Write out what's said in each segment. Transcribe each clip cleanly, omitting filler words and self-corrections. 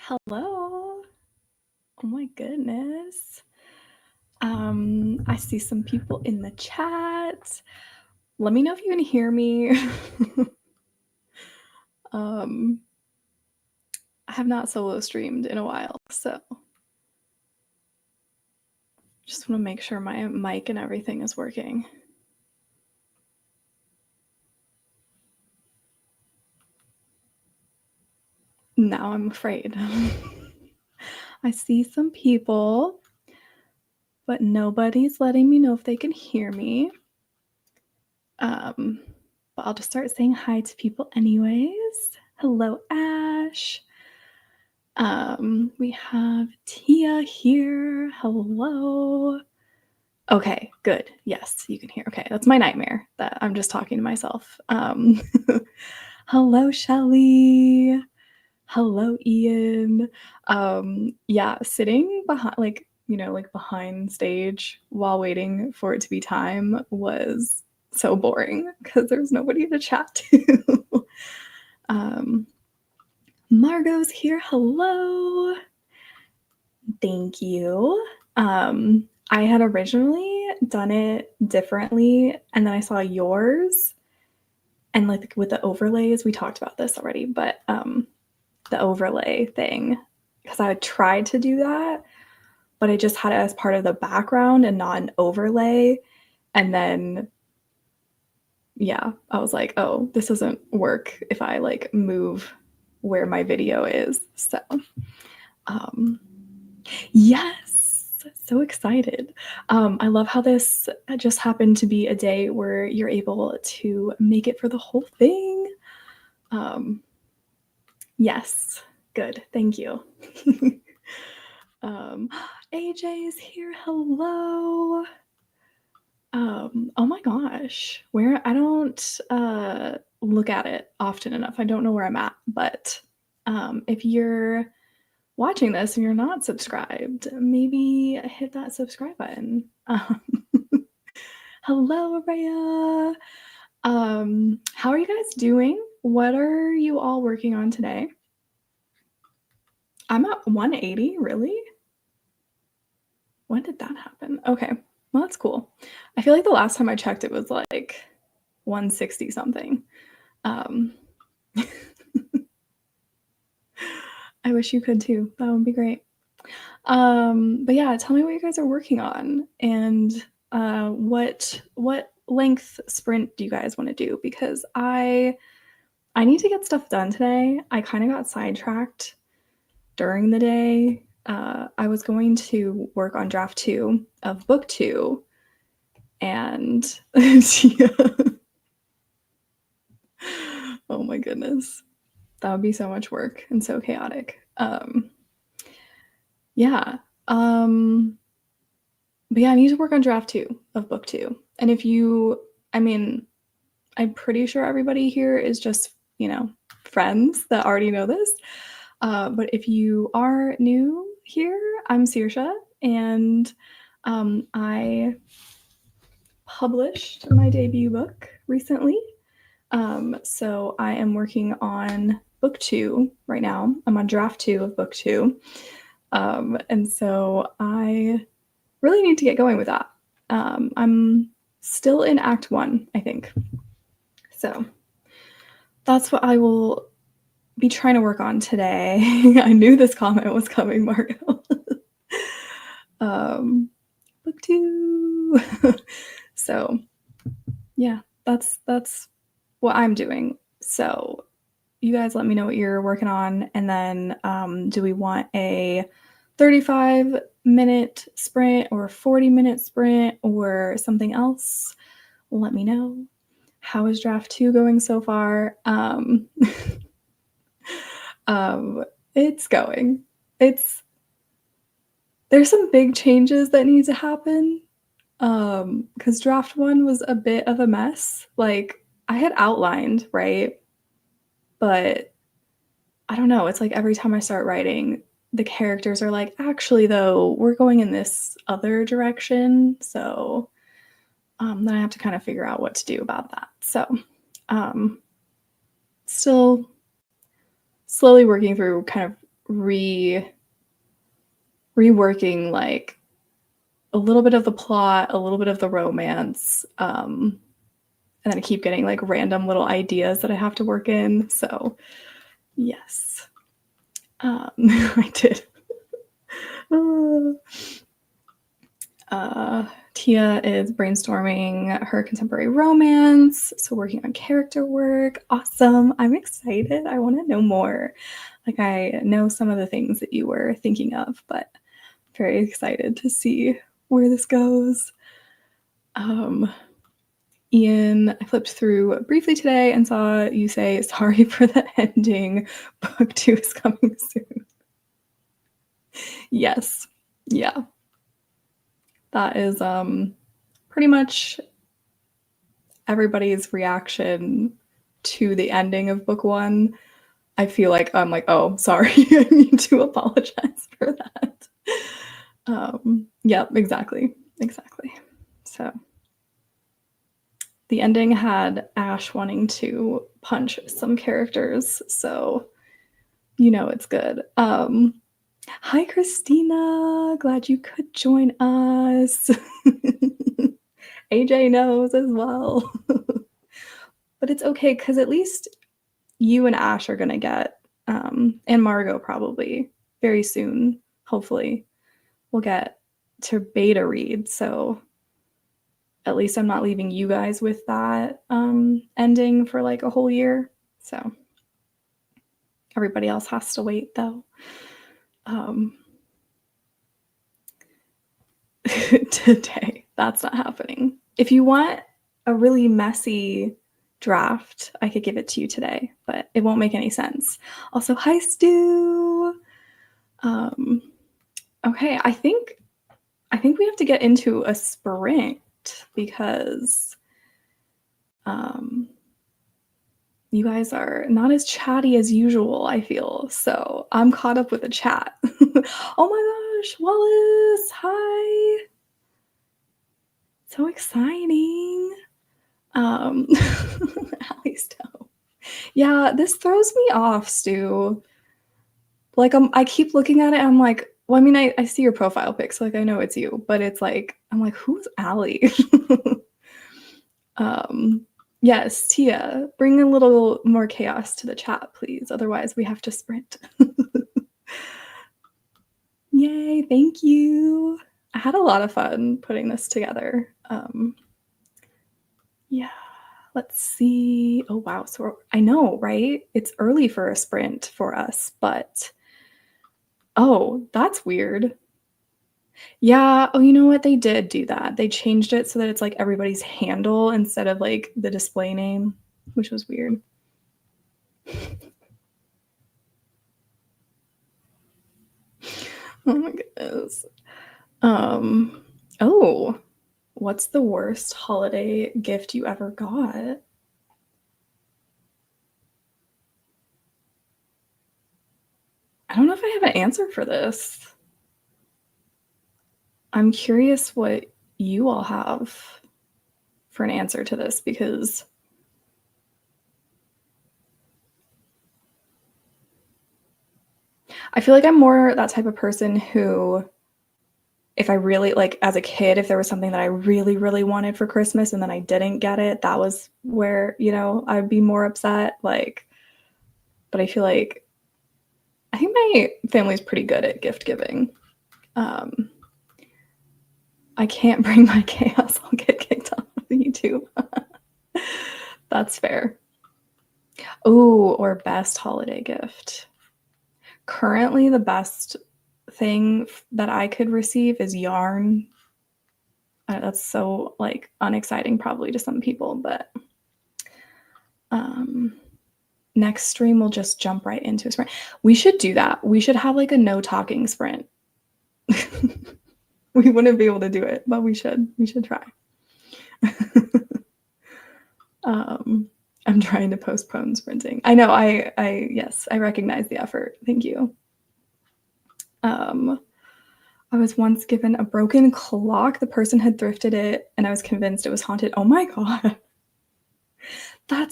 Hello. Oh my goodness. I see some people in the chat. Let me know if you can hear me. I have not solo streamed in a while, so just want to make sure my mic and everything is working. Now I'm afraid. I see some people, but nobody's letting me know if they can hear me. But I'll just start saying hi to people anyways. Hello, Ash. We have Tia here. Hello. Okay, good. Yes, you can hear. Okay, that's my nightmare that I'm just talking to myself. Hello, Shelly. Hello, Ian. Yeah, sitting behind, like behind stage while waiting for it to be time was so boring because there's nobody to chat to. Margot's here. Hello. Thank you. I had originally done it differently, and then I saw yours, and like with the overlays, we talked about this already, but the overlay thing, because I had tried to do that, but I just had it as part of the background and not an overlay, and then yeah, I was like, oh, this doesn't work if I like move where my video is. So yes, so excited. I love how this just happened to be a day where you're able to make it for the whole thing. Yes, good, thank you. AJ is here, hello. Oh my gosh, where I don't look at it often enough. I don't know where I'm at, but if you're watching this and you're not subscribed, maybe hit that subscribe button. Hello, Araya. How are you guys doing? What are you all working on today? I'm at 180, really? When did that happen? Okay, well, that's cool. I feel like the last time I checked, it was like 160 something. I wish you could too. That would be great. But yeah, tell me what you guys are working on and what length sprint do you guys want to do? Because I need to get stuff done today. I kind of got sidetracked during the day. I was going to work on draft 2 of book 2, and yeah. Oh my goodness, that would be so much work and so chaotic. Yeah. But yeah, I need to work on draft 2 of book 2. And if you, I mean, I'm pretty sure everybody here is just, friends that already know this. But if you are new here, I'm Saoirse, and I published my debut book recently. So I am working on book 2 right now. I'm on draft 2 of book 2. And so I really need to get going with that. I'm still in Act 1, I think. So that's what I will be trying to work on today. I knew this comment was coming, Margot. Book 2. So yeah, that's what I'm doing. So you guys let me know what you're working on, and then do we want a 35-minute sprint or a 40-minute sprint or something else? Let me know. How is draft 2 going so far? It's going. There's some big changes that need to happen. Because draft 1 was a bit of a mess. Like, I had outlined, right? But I don't know. It's like every time I start writing, the characters are like, actually, though, we're going in this other direction. So then I have to kind of figure out what to do about that. So still slowly working through kind of reworking like a little bit of the plot, a little bit of the romance, and then I keep getting like random little ideas that I have to work in. So yes, I did. Tia is brainstorming her contemporary romance, so working on character work. Awesome. I'm excited. I want to know more. Like, I know some of the things that you were thinking of, but I'm very excited to see where this goes. Ian, I flipped through briefly today and saw you say, sorry for the ending. Book 2 is coming soon. Yes. Yeah. That is pretty much everybody's reaction to the ending of book 1. I feel like I'm like, oh, sorry, I need to apologize for that. Yeah, exactly. So the ending had Ash wanting to punch some characters, so you know it's good. Hi, Christina. Glad you could join us. AJ knows as well. But it's okay, because at least you and Ash are going to get, and Margot probably very soon, hopefully, we'll get to beta read. So at least I'm not leaving you guys with that ending for like a whole year. So everybody else has to wait, though. Today, that's not happening. If you want a really messy draft, I could give it to you today, but it won't make any sense. Also, hi, Stu. Okay, I think we have to get into a sprint because you guys are not as chatty as usual, I feel. So I'm caught up with the chat. Oh my gosh, Wallace, hi. So exciting. Sto. Yeah, this throws me off, Stu. Like, I keep looking at it and I'm like, well, I mean, I see your profile pic, so like I know it's you, but it's like, I'm like, who's Allie? Yes, Tia, bring a little more chaos to the chat, please. Otherwise, we have to sprint. Yay, thank you. I had a lot of fun putting this together. Yeah, let's see. Oh, wow. So I know, right? It's early for a sprint for us, but oh, that's weird. Yeah. Oh, you know what? They did do that. They changed it so that it's like everybody's handle instead of like the display name, which was weird. Oh my goodness. Oh, what's the worst holiday gift you ever got? I don't know if I have an answer for this. I'm curious what you all have for an answer to this, because I feel like I'm more that type of person who, if I really, like as a kid, if there was something that I really, really wanted for Christmas and then I didn't get it, that was where, you know, I'd be more upset. Like, but I feel like I think my family's pretty good at gift giving. I can't bring my chaos. I'll get kicked off of YouTube. That's fair. Oh, or best holiday gift. Currently, the best thing that I could receive is yarn. That's so like unexciting probably to some people, but next stream we'll just jump right into a sprint. We should do that. We should have like a no talking sprint. We wouldn't be able to do it, but we should try. I'm trying to postpone sprinting. I know, yes, I recognize the effort. Thank you. I was once given a broken clock. The person had thrifted it and I was convinced it was haunted. Oh my God. I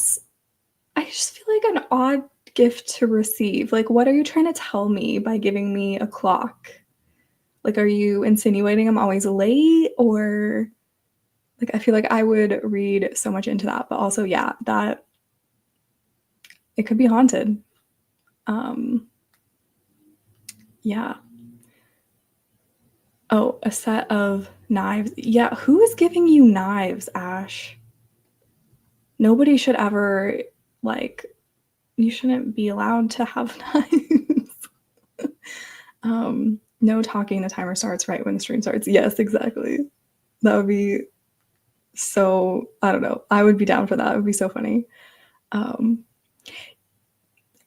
just feel like an odd gift to receive? Like, what are you trying to tell me by giving me a clock? Like, are you insinuating I'm always late? Or, like, I feel like I would read so much into that. But also, yeah, that it could be haunted. Yeah. Oh, a set of knives. Yeah, who is giving you knives, Ash? Nobody should ever, like, you shouldn't be allowed to have knives. No talking, the timer starts right when the stream starts. Yes, exactly. That would be so, I don't know. I would be down for that. It would be so funny.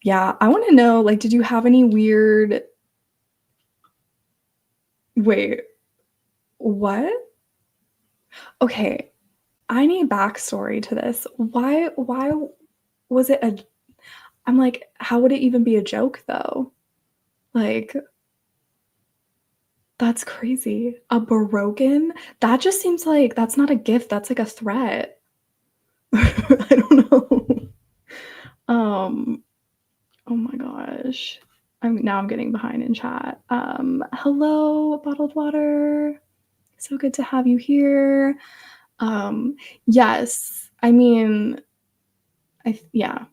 Yeah, I want to know, like, did you have any weird... Wait, what? Okay, I need backstory to this. Why was it a... I'm like, how would it even be a joke, though? Like, that's crazy. A broken? That just seems like that's not a gift. That's like a threat. I don't know. Oh my gosh. I'm getting behind in chat. Hello, bottled water. So good to have you here. Yes. I mean, yeah.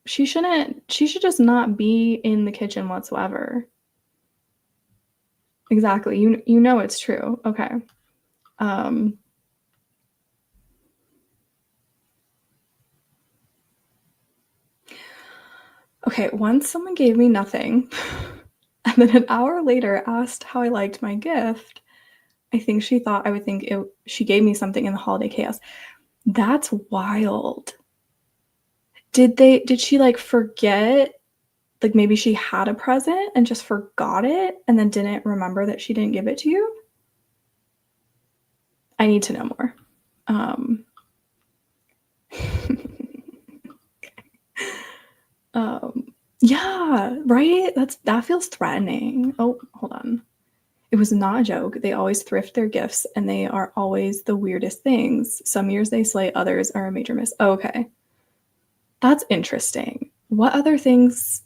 She should just not be in the kitchen whatsoever. Exactly. You know it's true. Okay. Okay, once someone gave me nothing, and then an hour later asked how I liked my gift. I think she thought I would think she gave me something in the holiday chaos. That's wild. Did she like forget, like maybe she had a present and just forgot it and then didn't remember that she didn't give it to you? I need to know more. Yeah, right? That feels threatening. Oh, hold on. It was not a joke. They always thrift their gifts and they are always the weirdest things. Some years they slay, others are a major miss. Okay. That's interesting. What other things,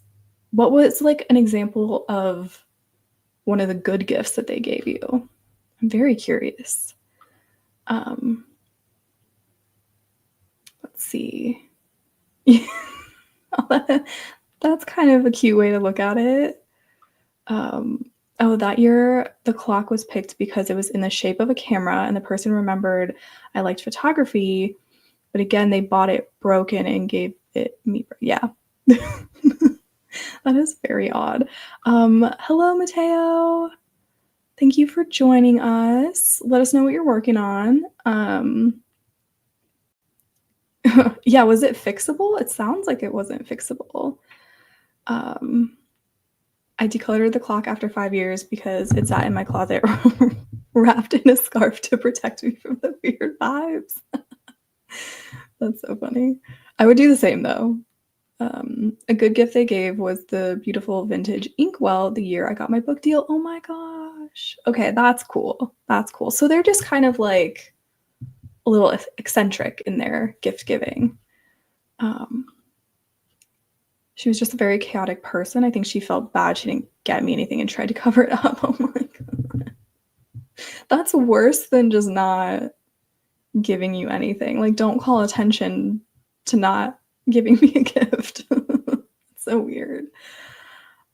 what was like an example of one of the good gifts that they gave you? I'm very curious. Let's see. That's kind of a cute way to look at it. Oh, that year the clock was picked because it was in the shape of a camera and the person remembered I liked photography, but again, they bought it broken and gave it me. Yeah. That is very odd. Hello, Mateo. Thank you for joining us. Let us know what you're working on. Yeah, was it fixable? It sounds like it wasn't fixable. I decluttered the clock after 5 years because it sat in my closet wrapped in a scarf to protect me from the weird vibes. That's so funny. I would do the same though. A good gift they gave was the beautiful vintage inkwell the year I got my book deal. Oh my gosh. Okay, that's cool. That's cool. So they're just kind of like a little eccentric in their gift giving. She was just a very chaotic person. I think she felt bad she didn't get me anything and tried to cover it up. Oh my god. That's worse than just not giving you anything. Like, don't call attention to not giving me a gift. So weird.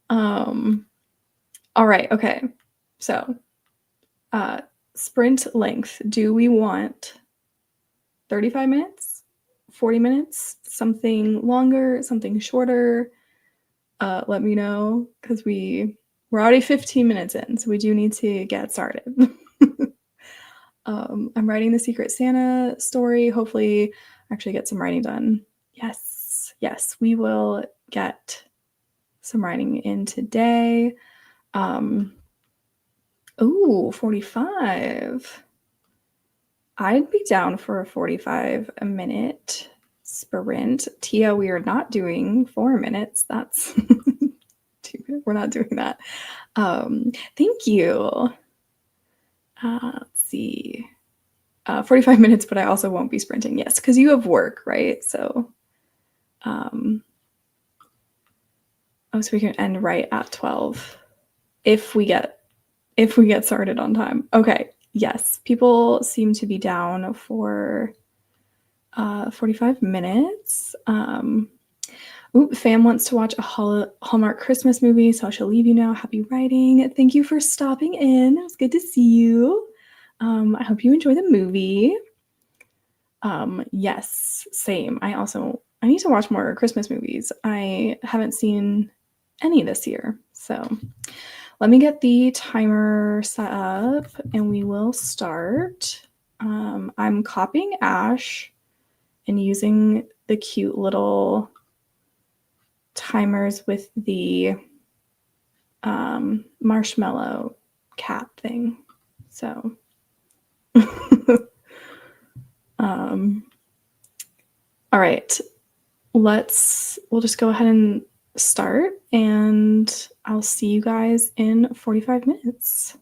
All right, okay. So, sprint length. Do we want 35 minutes? 40 minutes? Something longer? Something shorter? Let me know, because we're already 15 minutes in, so we do need to get started. I'm writing the Secret Santa story. Hopefully, actually get some writing done. Yes, we will get some writing in today. Ooh, 45. I'd be down for a 45-minute sprint. Tia, we are not doing 4 minutes. That's we're not doing that. Thank you. Let's see. 45 minutes, but I also won't be sprinting. Yes, because you have work, right? So Oh, so we can end right at 12 if we get started on time. Okay. Yes, people seem to be down for 45 minutes. Fam wants to watch a Hallmark Christmas movie, so I shall leave you now. Happy writing. Thank you for stopping in. It was good to see you. I hope you enjoy the movie. Yes, same. I need to watch more Christmas movies. I haven't seen any this year. So let me get the timer set up and we will start. I'm copying Ash and using the cute little timers with the marshmallow cat thing. So all right, we'll just go ahead and start, and I'll see you guys in 45 minutes.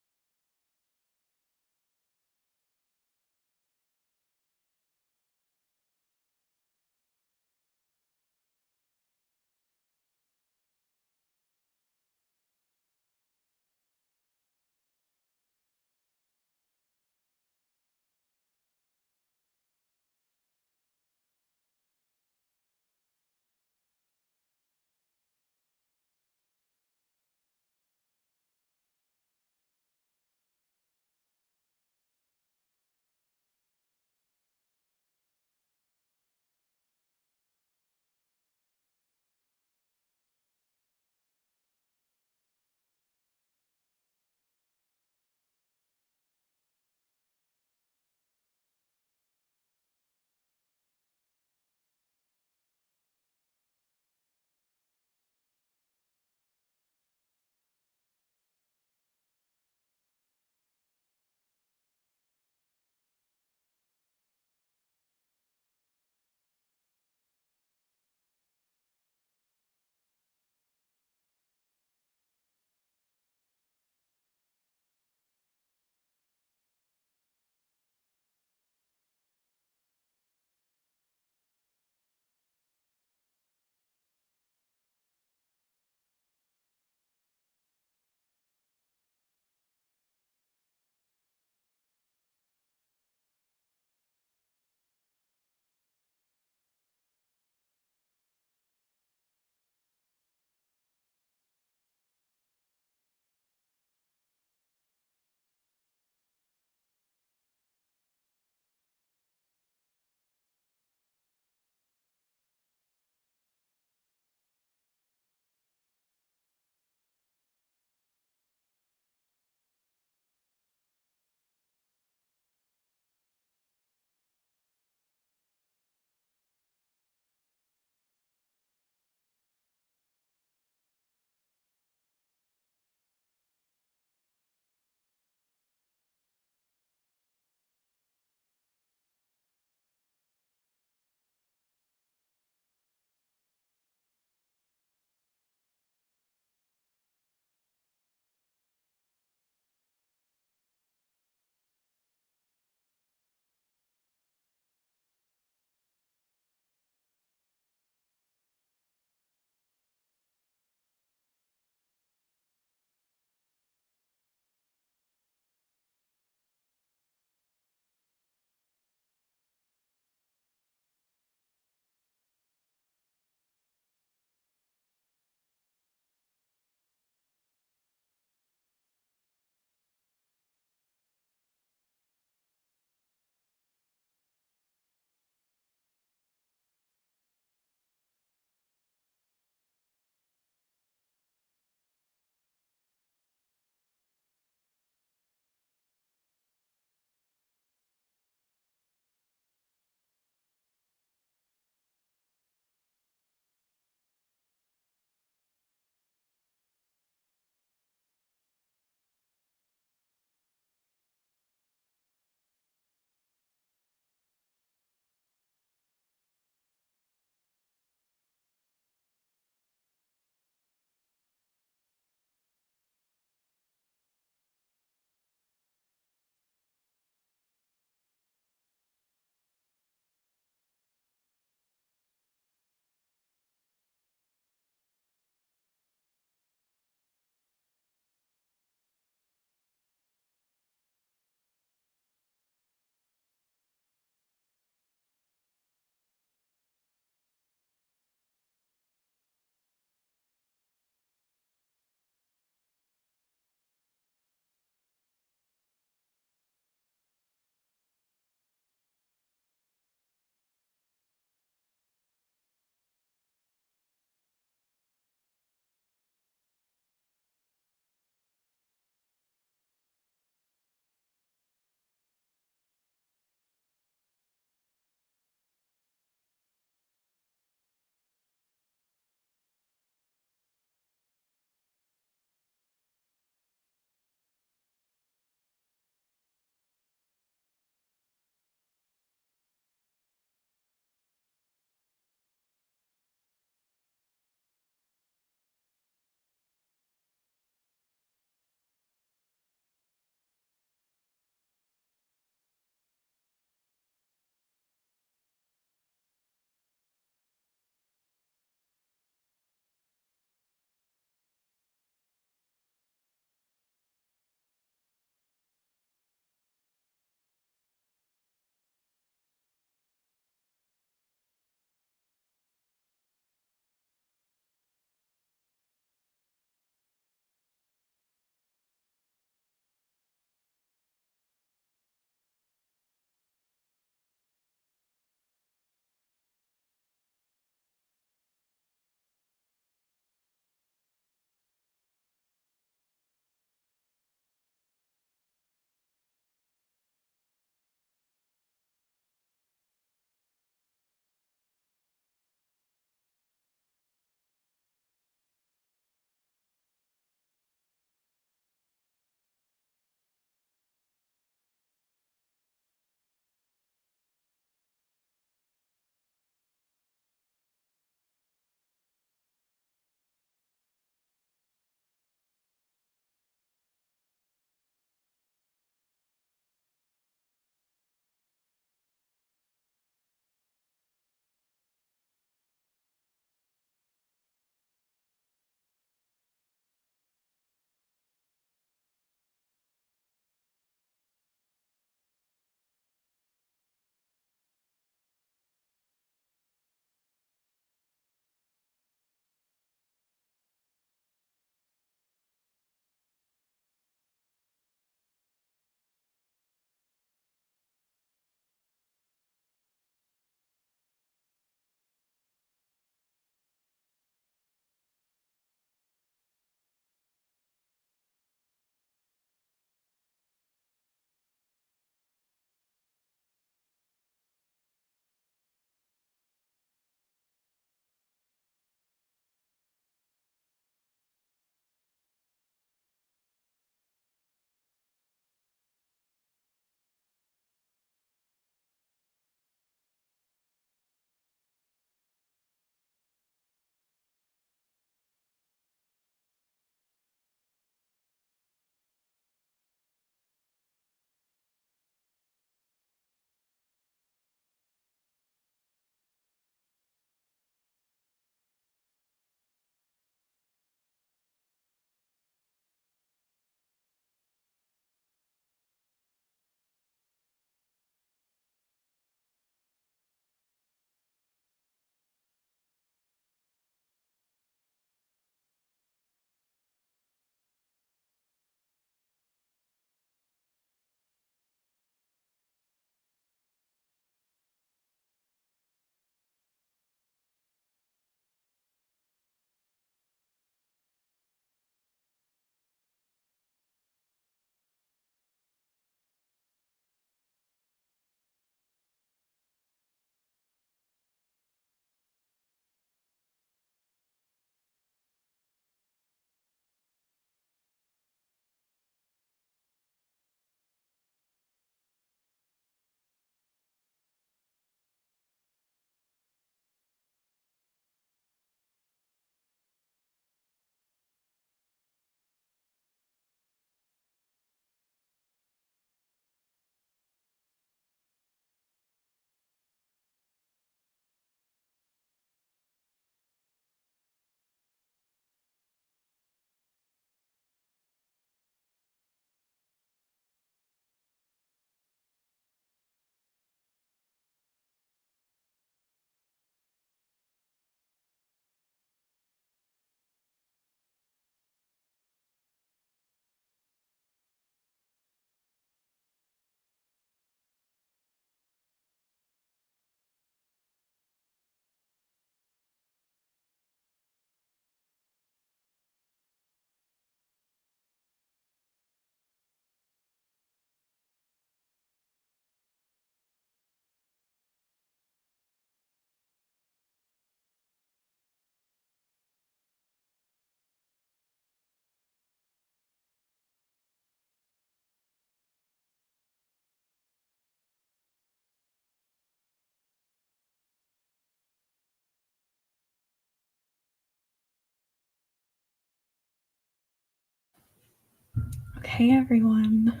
Okay, everyone.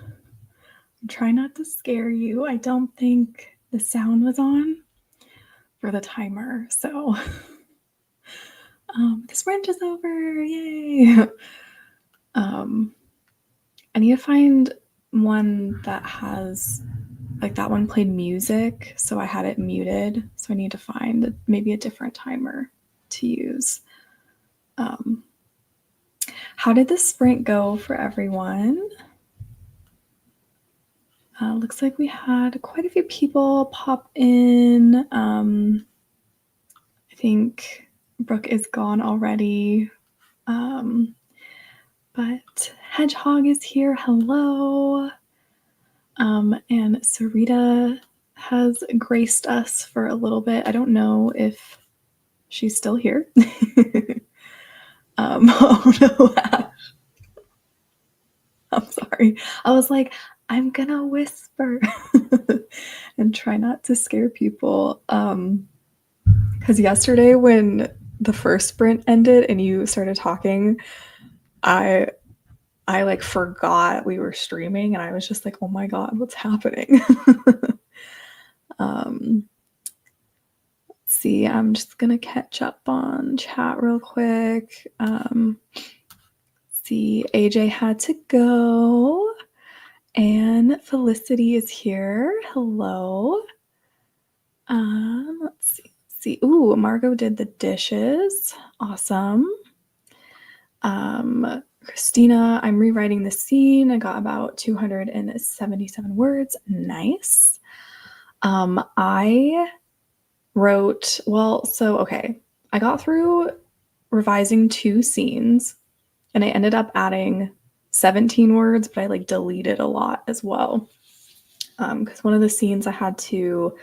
I'm trying not to scare you. I don't think the sound was on for the timer, so the sprint is over. Yay! I need to find one that has, like, that one played music, so I had it muted. So I need to find maybe a different timer to use. How did the sprint go for everyone? Looks like we had quite a few people pop in. I think Brooke is gone already. But Hedgehog is here. Hello. And Sarita has graced us for a little bit. I don't know if she's still here. Oh no, Ash. I'm sorry. I was like, I'm gonna whisper and try not to scare people. Because yesterday when the first sprint ended and you started talking, I like forgot we were streaming and I was just like, oh my god, what's happening? Let's see, I'm just gonna catch up on chat real quick. See, AJ had to go and Felicity is here. Hello. Let's see. Ooh, Margot did the dishes. Awesome. Christina, I'm rewriting the scene. I got about 277 words. Nice. I wrote, okay. I got through revising 2 scenes and I ended up adding 17 words, but I like deleted a lot as well. Because one of the scenes I had to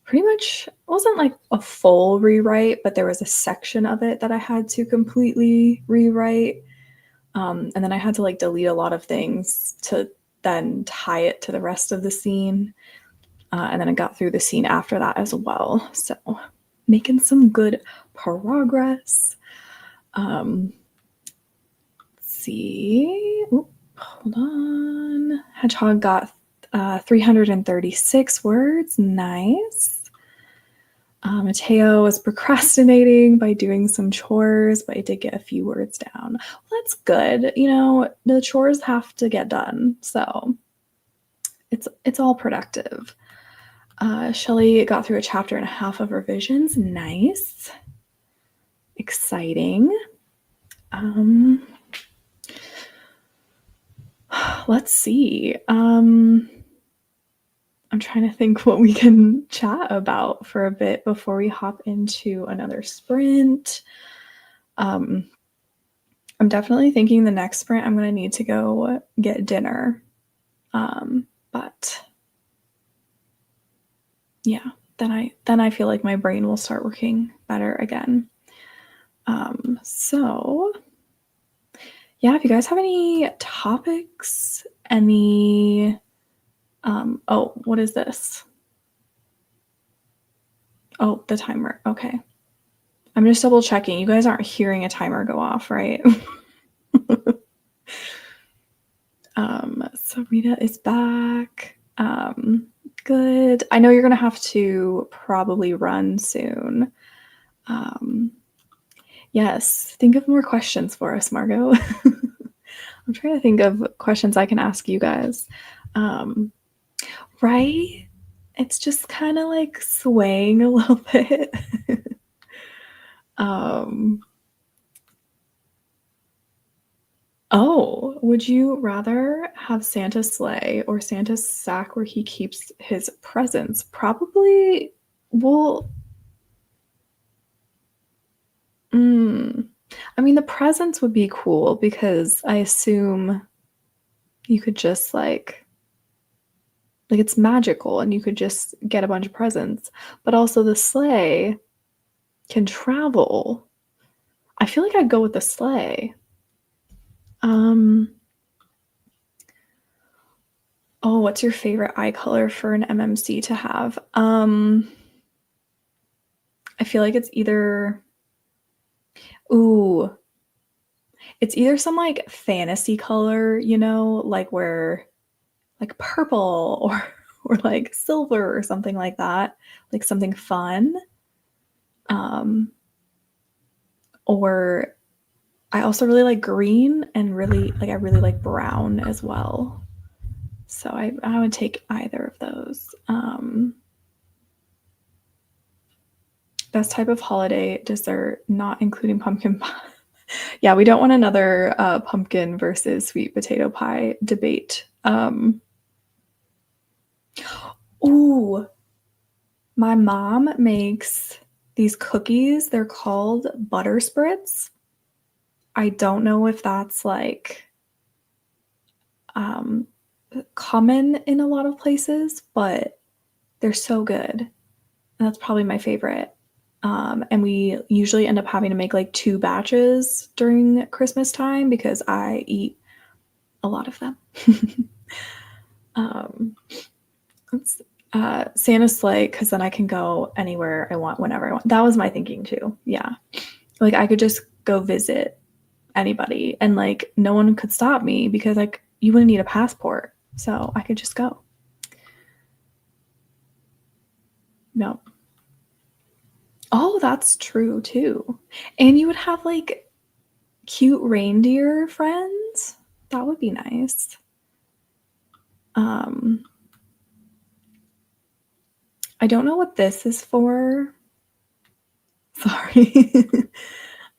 pretty much, it wasn't like a full rewrite, but there was a section of it that I had to completely rewrite. And then I had to like delete a lot of things to then tie it to the rest of the scene. And then I got through the scene after that as well. So making some good progress. Let's see. Oop, hold on. Hedgehog got 336 words. Nice. Mateo was procrastinating by doing some chores, but I did get a few words down. Well, that's good. You know, the chores have to get done, so it's all productive. Shelly got through a chapter and a half of revisions. Nice. Exciting. Let's see. I'm trying to think what we can chat about for a bit before we hop into another sprint. I'm definitely thinking the next sprint I'm going to need to go get dinner. But yeah, then I feel like my brain will start working better again. So yeah, if you guys have any topics, any oh, what is this? Oh, the timer. Okay. I'm just double checking. You guys aren't hearing a timer go off, right? Sarita is back. Good. I know you're gonna have to probably run soon. Yes, think of more questions for us, Margot. I'm trying to think of questions I can ask you guys. Right? It's just kind of like swaying a little bit. Oh, would you rather have Santa's sleigh or Santa's sack where he keeps his presents? Probably, well, I mean, the presents would be cool because I assume you could just like it's magical and you could just get a bunch of presents. But also the sleigh can travel. I feel like I'd go with the sleigh. Oh, what's your favorite eye color for an MMC to have? I feel like it's either, ooh, It's either some like fantasy color, like where like purple or like silver or something like that, like something fun. Or I also really like green and I really like brown as well. So I would take either of those. Best type of holiday dessert, not including pumpkin pie. Yeah, we don't want another pumpkin versus sweet potato pie debate. Ooh, my mom makes these cookies. They're called butter spritz. I don't know if that's like common in a lot of places, but they're so good. And that's probably my favorite. And we usually end up having to make like 2 batches during Christmas time because I eat a lot of them. Santa's sleigh, because then I can go anywhere I want, whenever I want. That was my thinking too. Yeah. Like I could just go visit anybody and like no one could stop me because like you wouldn't need a passport. So I could just go. No. Oh, that's true too. And you would have like cute reindeer friends. That would be nice. I don't know what this is for. Sorry.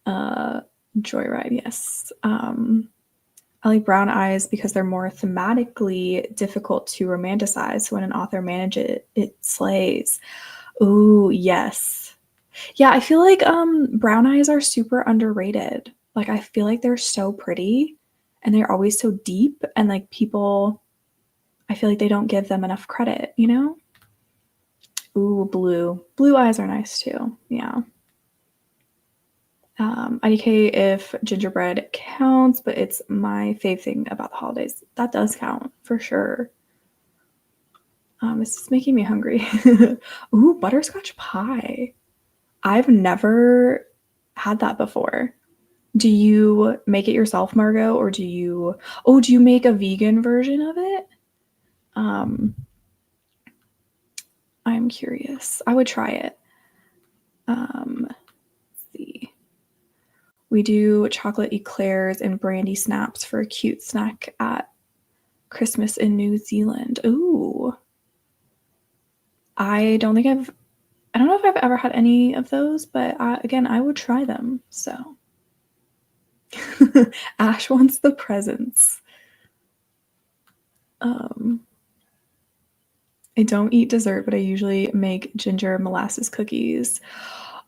Joyride, yes. I like brown eyes because they're more thematically difficult to romanticize. When an author manages it slays. Ooh, yes. Yeah, I feel like brown eyes are super underrated. Like I feel like they're so pretty and they're always so deep and like people I feel like they don't give them enough credit, you know? Ooh, blue. Blue eyes are nice too. Yeah. IDK if gingerbread counts, but it's my fave thing about the holidays. That does count for sure. This is making me hungry. Ooh, butterscotch pie. I've never had that before. Do you make it yourself, Margot, or do you make a vegan version of it? I'm curious. I would try it. Let's see. We do chocolate eclairs and brandy snaps for a cute snack at Christmas in New Zealand. Ooh. I don't know if I've ever had any of those, but again, I would try them. So Ash wants the presents. I don't eat dessert, but I usually make ginger molasses cookies.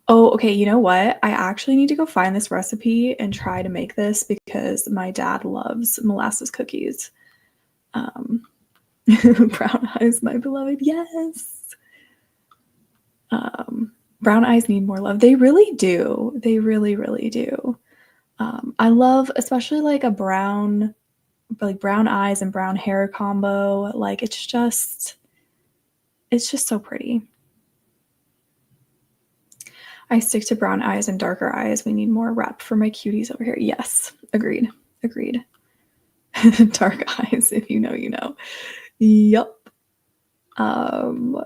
Oh, okay. You know what? I actually need to go find this recipe and try to make this because my dad loves molasses cookies. Brown eyes, my beloved. Yes. Brown eyes need more love. They really do. They really, really do. I love, especially like a brown eyes and brown hair combo. Like it's just so pretty. I stick to brown eyes and darker eyes. We need more rep for my cuties over here. Yes, agreed. Dark eyes, if you know, you know. Yup. Oh,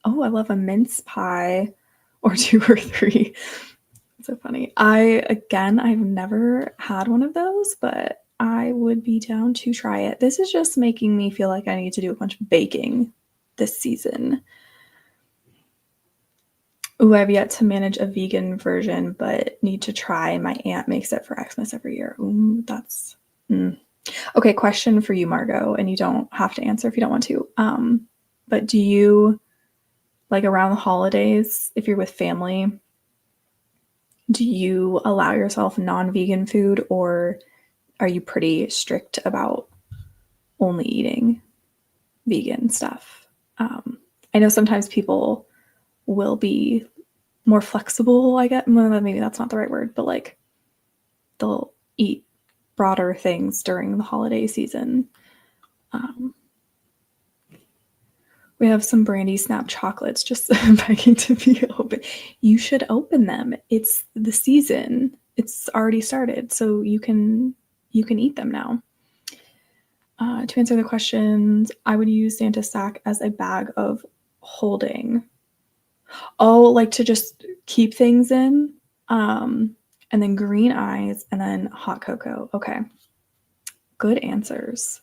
I love a mince pie or 2 or 3. So funny. I've never had one of those, but I would be down to try it. This is just making me feel like I need to do a bunch of baking this season. Ooh, I've yet to manage a vegan version, but need to try. My aunt makes it for Xmas every year. Ooh, that's... Okay, question for you, Margot, and you don't have to answer if you don't want to. But do you, like around the holidays, if you're with family, do you allow yourself non-vegan food, or are you pretty strict about only eating vegan stuff? I know sometimes people will be more flexible, I guess. Well, maybe that's not the right word, but like they'll eat broader things during the holiday season. We have some brandy snap chocolates just begging to be open. You should open them. It's the season. it's already started, so you can eat them now. To answer the questions, I would use Santa sack as a bag of holding. Oh, like to just keep things in. And then green eyes, and then hot cocoa. Okay. Good answers.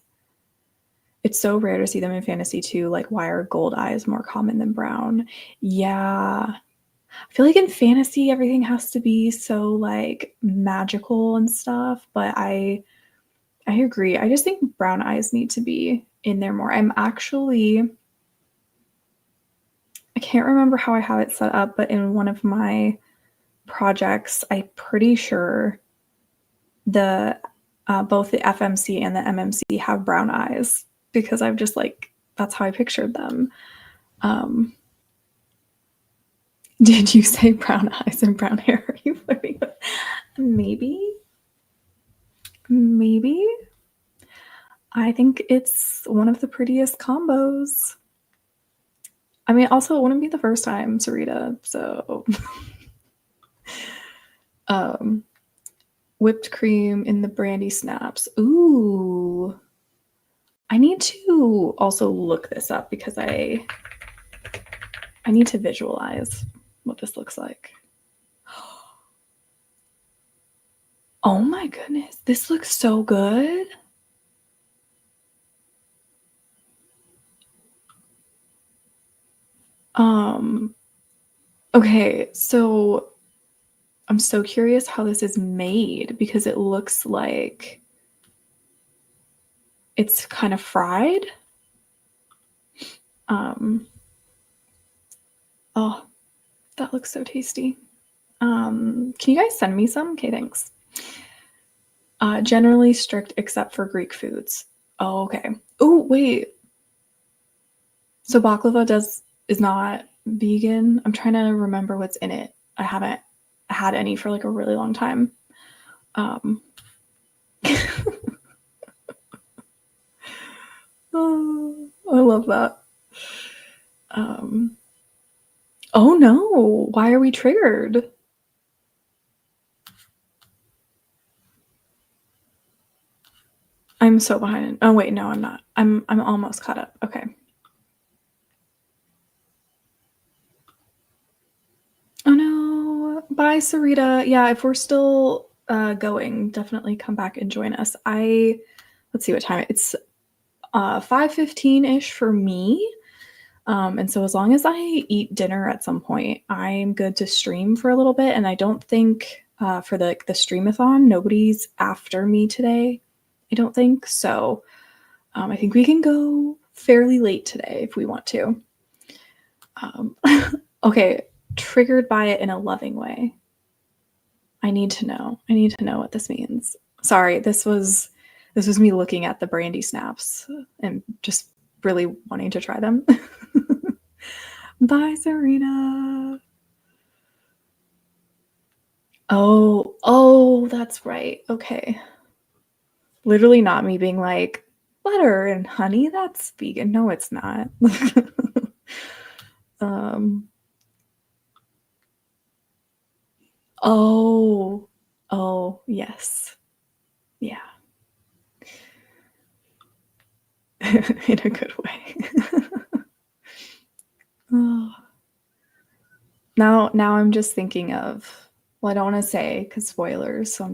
It's so rare to see them in fantasy too. Like, why are gold eyes more common than brown? Yeah. I feel like in fantasy, everything has to be so like magical and stuff, but I agree. I just think brown eyes need to be in there more. I can't remember how I have it set up, but in one of my projects, I'm pretty sure the both the FMC and the MMC have brown eyes because I've just like that's how I pictured them. Did you say brown eyes and brown hair? Are you flirting with? Maybe. I think it's one of the prettiest combos. I mean, also, it wouldn't be the first time, Sarita, so. Whipped cream in the brandy snaps. Ooh. I need to also look this up because I need to visualize what this looks like. Oh my goodness, this looks so good. Okay, so I'm so curious how this is made because it looks like it's kind of fried. Oh, that looks so tasty. Can you guys send me some? Okay, thanks. Generally strict except for Greek foods. Oh, okay. Oh, wait. So baklava is not vegan. I'm trying to remember what's in it. I haven't had any for like a really long time. Oh, I love that. Oh no, why are we triggered? I'm so behind. Oh wait, no, I'm not. I'm almost caught up. Okay. Oh no. Bye, Sarita. Yeah, if we're still going, definitely come back and join us. Let's see what time it's 5:15-ish for me. And so as long as I eat dinner at some point, I'm good to stream for a little bit. And I don't think for the streamathon, nobody's after me today. I don't think so. I think we can go fairly late today if we want to. Okay, triggered by it in a loving way. I need to know. I need to know what this means. Sorry, this was me looking at the brandy snaps and just really wanting to try them. Bye, Serena. Oh, that's right. Okay. Literally not me being like, butter and honey, that's vegan. No, it's not. Oh, yes. Yeah. In a good way. Oh. Now I'm just thinking of, well, I don't want to say because spoilers, so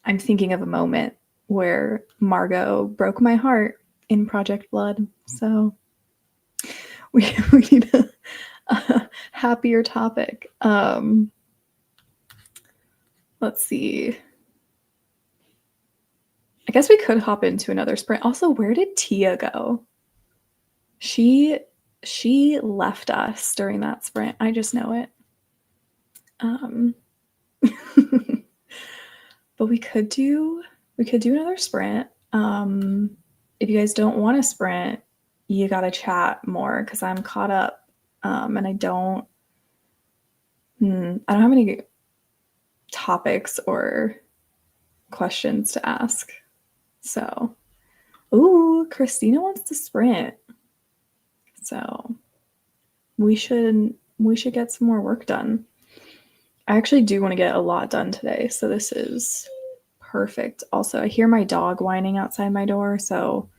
I'm thinking of a moment where Margot broke my heart in Project Blood. So we need a happier topic. Let's see. I guess we could hop into another sprint. Also, where did Tia go? She left us during that sprint. I just know it. But we could do another sprint. If you guys don't want to sprint, you gotta chat more because I'm caught up. And I don't have any topics or questions to ask. So, ooh, Christina wants to sprint. So we should get some more work done. I actually do want to get a lot done today, so this is perfect. Also, I hear my dog whining outside my door, so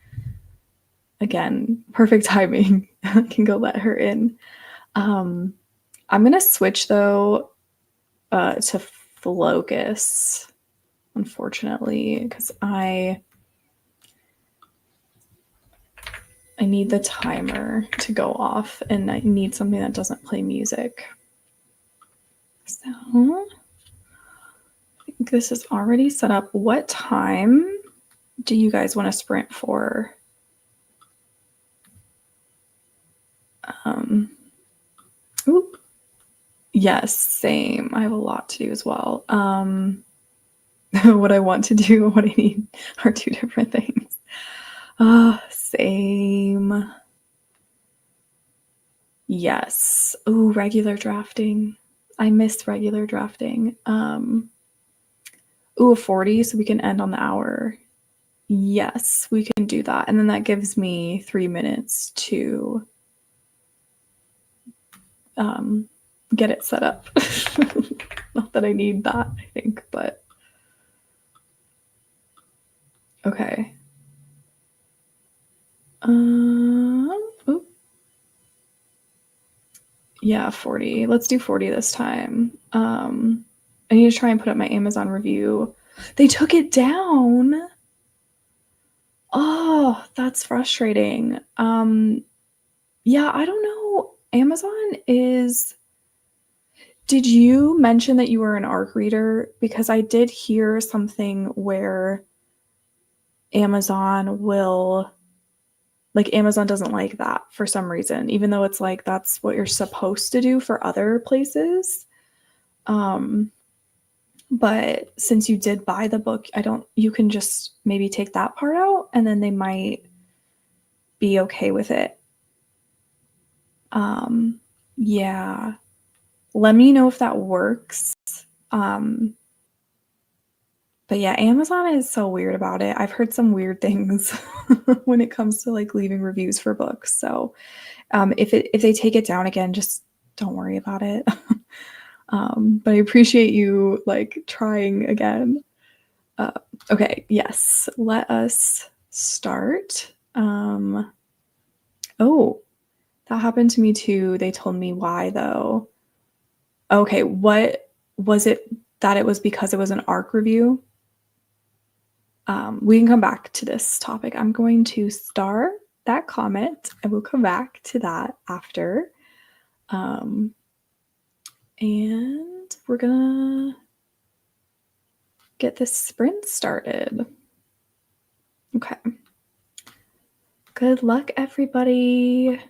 again, perfect timing. I can go let her in. I'm gonna switch though to Focus, unfortunately, because I need the timer to go off, and I need something that doesn't play music. So I think this is already set up. What time do you guys want to sprint for? Ooh. Yes, same. I have a lot to do as well. What I want to do and what I need are two different things. Same. Yes. Ooh, regular drafting. I miss regular drafting. Ooh, 40, so we can end on the hour. Yes, we can do that. And then that gives me 3 minutes to get it set up. Not that I need that, I think, but okay. Yeah, 40. Let's do 40 this time. I need to try and put up my Amazon review. They took it down. Oh, that's frustrating. Yeah, I don't know. Amazon is. Did you mention that you were an ARC reader? Because I did hear something where Amazon will, like, Amazon doesn't like that for some reason, even though it's like that's what you're supposed to do for other places. But since you did buy the book, you can just maybe take that part out and then they might be okay with it. Yeah. Let me know if that works. But yeah, Amazon is so weird about it. I've heard some weird things when it comes to like leaving reviews for books. So if they take it down again, just don't worry about it. But I appreciate you like trying again. Okay, yes, let us start. Oh, that happened to me too. They told me why though. Okay, what was it that it was because it was an ARC review? We can come back to this topic. I'm going to star that comment and we'll come back to that after. And we're gonna get this sprint started. Okay. Good luck, everybody.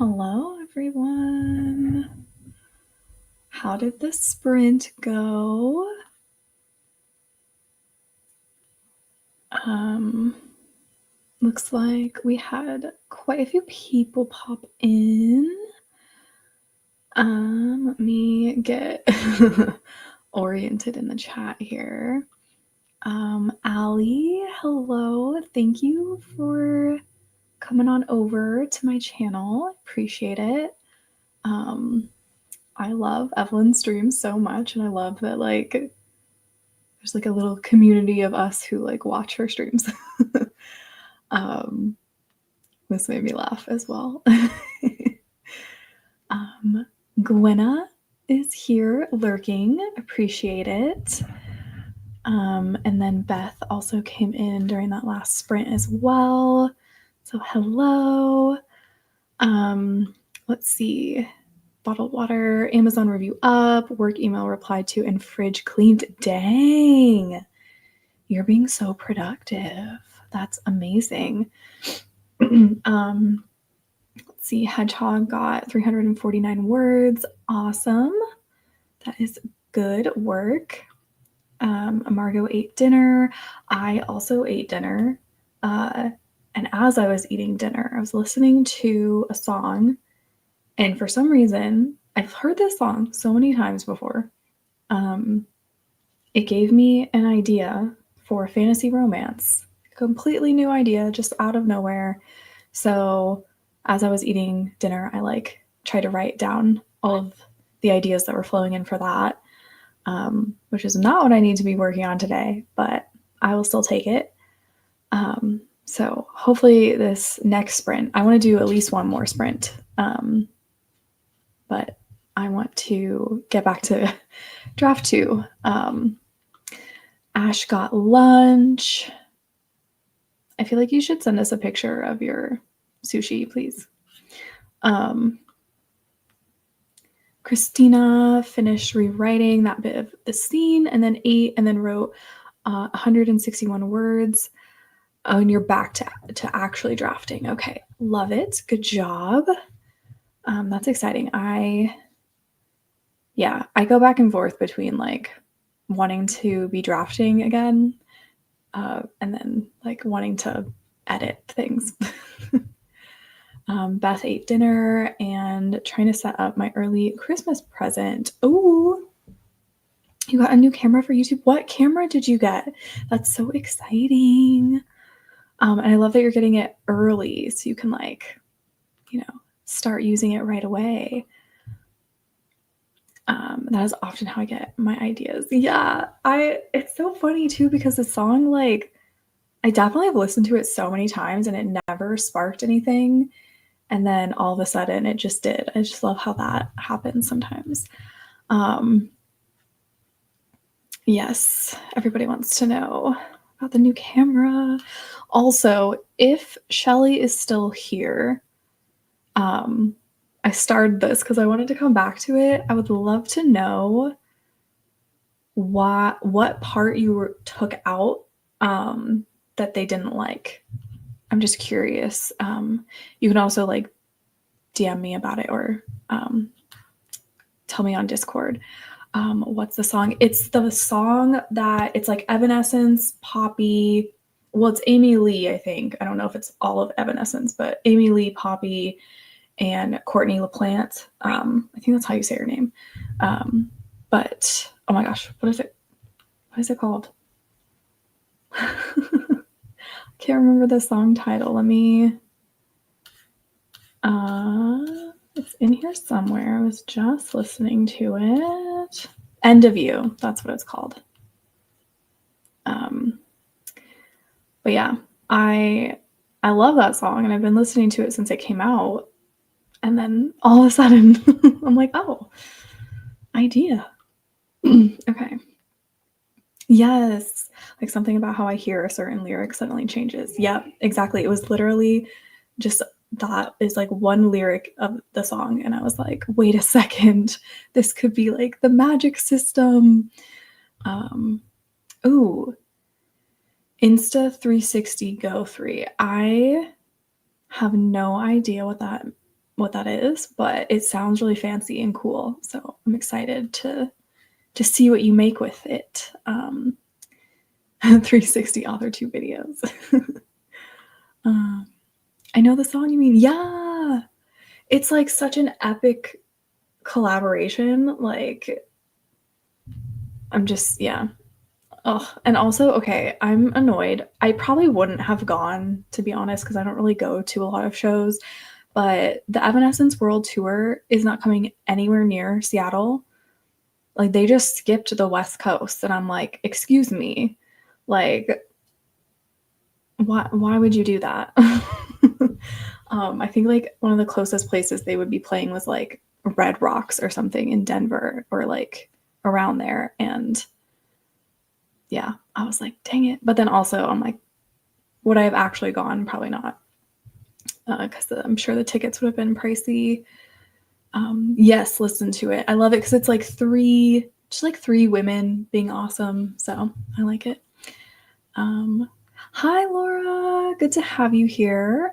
hello everyone. How did the sprint go? Looks like we had quite a few people pop in. Let me get oriented in the chat here. Allie, hello. Thank you for coming on over to my channel. Appreciate it. I love Evelyn's streams so much, and I love that like there's like a little community of us who like watch her streams. This made me laugh as well. Gwenna is here lurking. Appreciate it. And then Beth also came in during that last sprint as well. So hello. Let's see. Bottled water, Amazon review up, work email replied to, and fridge cleaned. Dang. You're being so productive. That's amazing. Let's see. Hedgehog got 349 words. Awesome. That is good work. Margot ate dinner. I also ate dinner. And as I was eating dinner, I was listening to a song. And for some reason, I've heard this song so many times before. It gave me an idea for fantasy romance. A completely new idea, just out of nowhere. So as I was eating dinner, I like tried to write down all of the ideas that were flowing in for that, which is not what I need to be working on today, but I will still take it. So hopefully this next sprint, I want to do at least one more sprint. But I want to get back to draft 2. Ash got lunch. I feel like you should send us a picture of your sushi, please. Christina finished rewriting that bit of the scene and then ate and then wrote 161 words. Oh, and you're back to actually drafting. Okay, love it. Good job. That's exciting. I go back and forth between like wanting to be drafting again and then like wanting to edit things. Beth ate dinner and trying to set up my early Christmas present. Oh, you got a new camera for YouTube. What camera did you get? That's so exciting. And I love that you're getting it early so you can like, start using it right away. That is often how I get my ideas. Yeah, it's so funny too because the song, like, I definitely have listened to it so many times and it never sparked anything. And then all of a sudden it just did. I just love how that happens sometimes. Yes, everybody wants to know about the new camera. Also, if Shelly is still here, I started this because I wanted to come back to it. I would love to know what part you took out that they didn't like. I'm just curious. You can also like DM me about it or tell me on Discord. What's the song? It's the song that it's like Evanescence, Poppy. Well, it's Amy Lee, I think. I don't know if it's all of Evanescence, but Amy Lee, Poppy, and Courtney LaPlante. I think that's how you say her name. But oh my gosh, what is it? What is it called? Can't remember the song title. Let me. It's in here somewhere. I was just listening to it. End of You. That's what it's called. But yeah, I love that song, and I've been listening to it since it came out. And then all of a sudden, I'm like, oh, idea. Okay. Yes. Like something about how I hear a certain lyric suddenly changes. Yep, exactly. It was literally just that is like one lyric of the song. And I was like, wait a second. This could be like the magic system. Ooh. Insta 360 Go 3. I have no idea what that what that is, but it sounds really fancy and cool. So I'm excited to see what you make with it. 360 author 2 videos. I know the song you mean. Yeah. It's like such an epic collaboration. Like, I'm just, yeah. Oh, and also, okay, I'm annoyed. I probably wouldn't have gone, to be honest, because I don't really go to a lot of shows. But the Evanescence World Tour is not coming anywhere near Seattle. Like, they just skipped the West Coast, and I'm like, excuse me, like, why would you do that? I think like one of the closest places they would be playing was like Red Rocks or something in Denver or like around there. And yeah, I was like, dang it. But then also I'm like, would I have actually gone? Probably not. Because I'm sure the tickets would have been pricey. Yes, listen to it. I love it because it's like just like three women being awesome. So I like it. Hi, Laura. Good to have you here.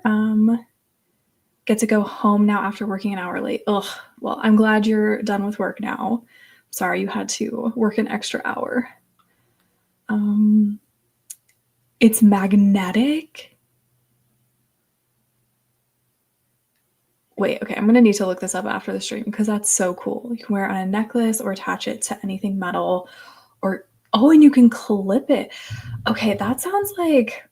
Get to go home now after working an hour late. Ugh. Well, I'm glad you're done with work now. Sorry you had to work an extra hour. It's magnetic. Wait, okay, I'm gonna need to look this up after the stream because that's so cool. You can wear it on a necklace or attach it to anything metal or, oh, and you can clip it. Okay, that sounds like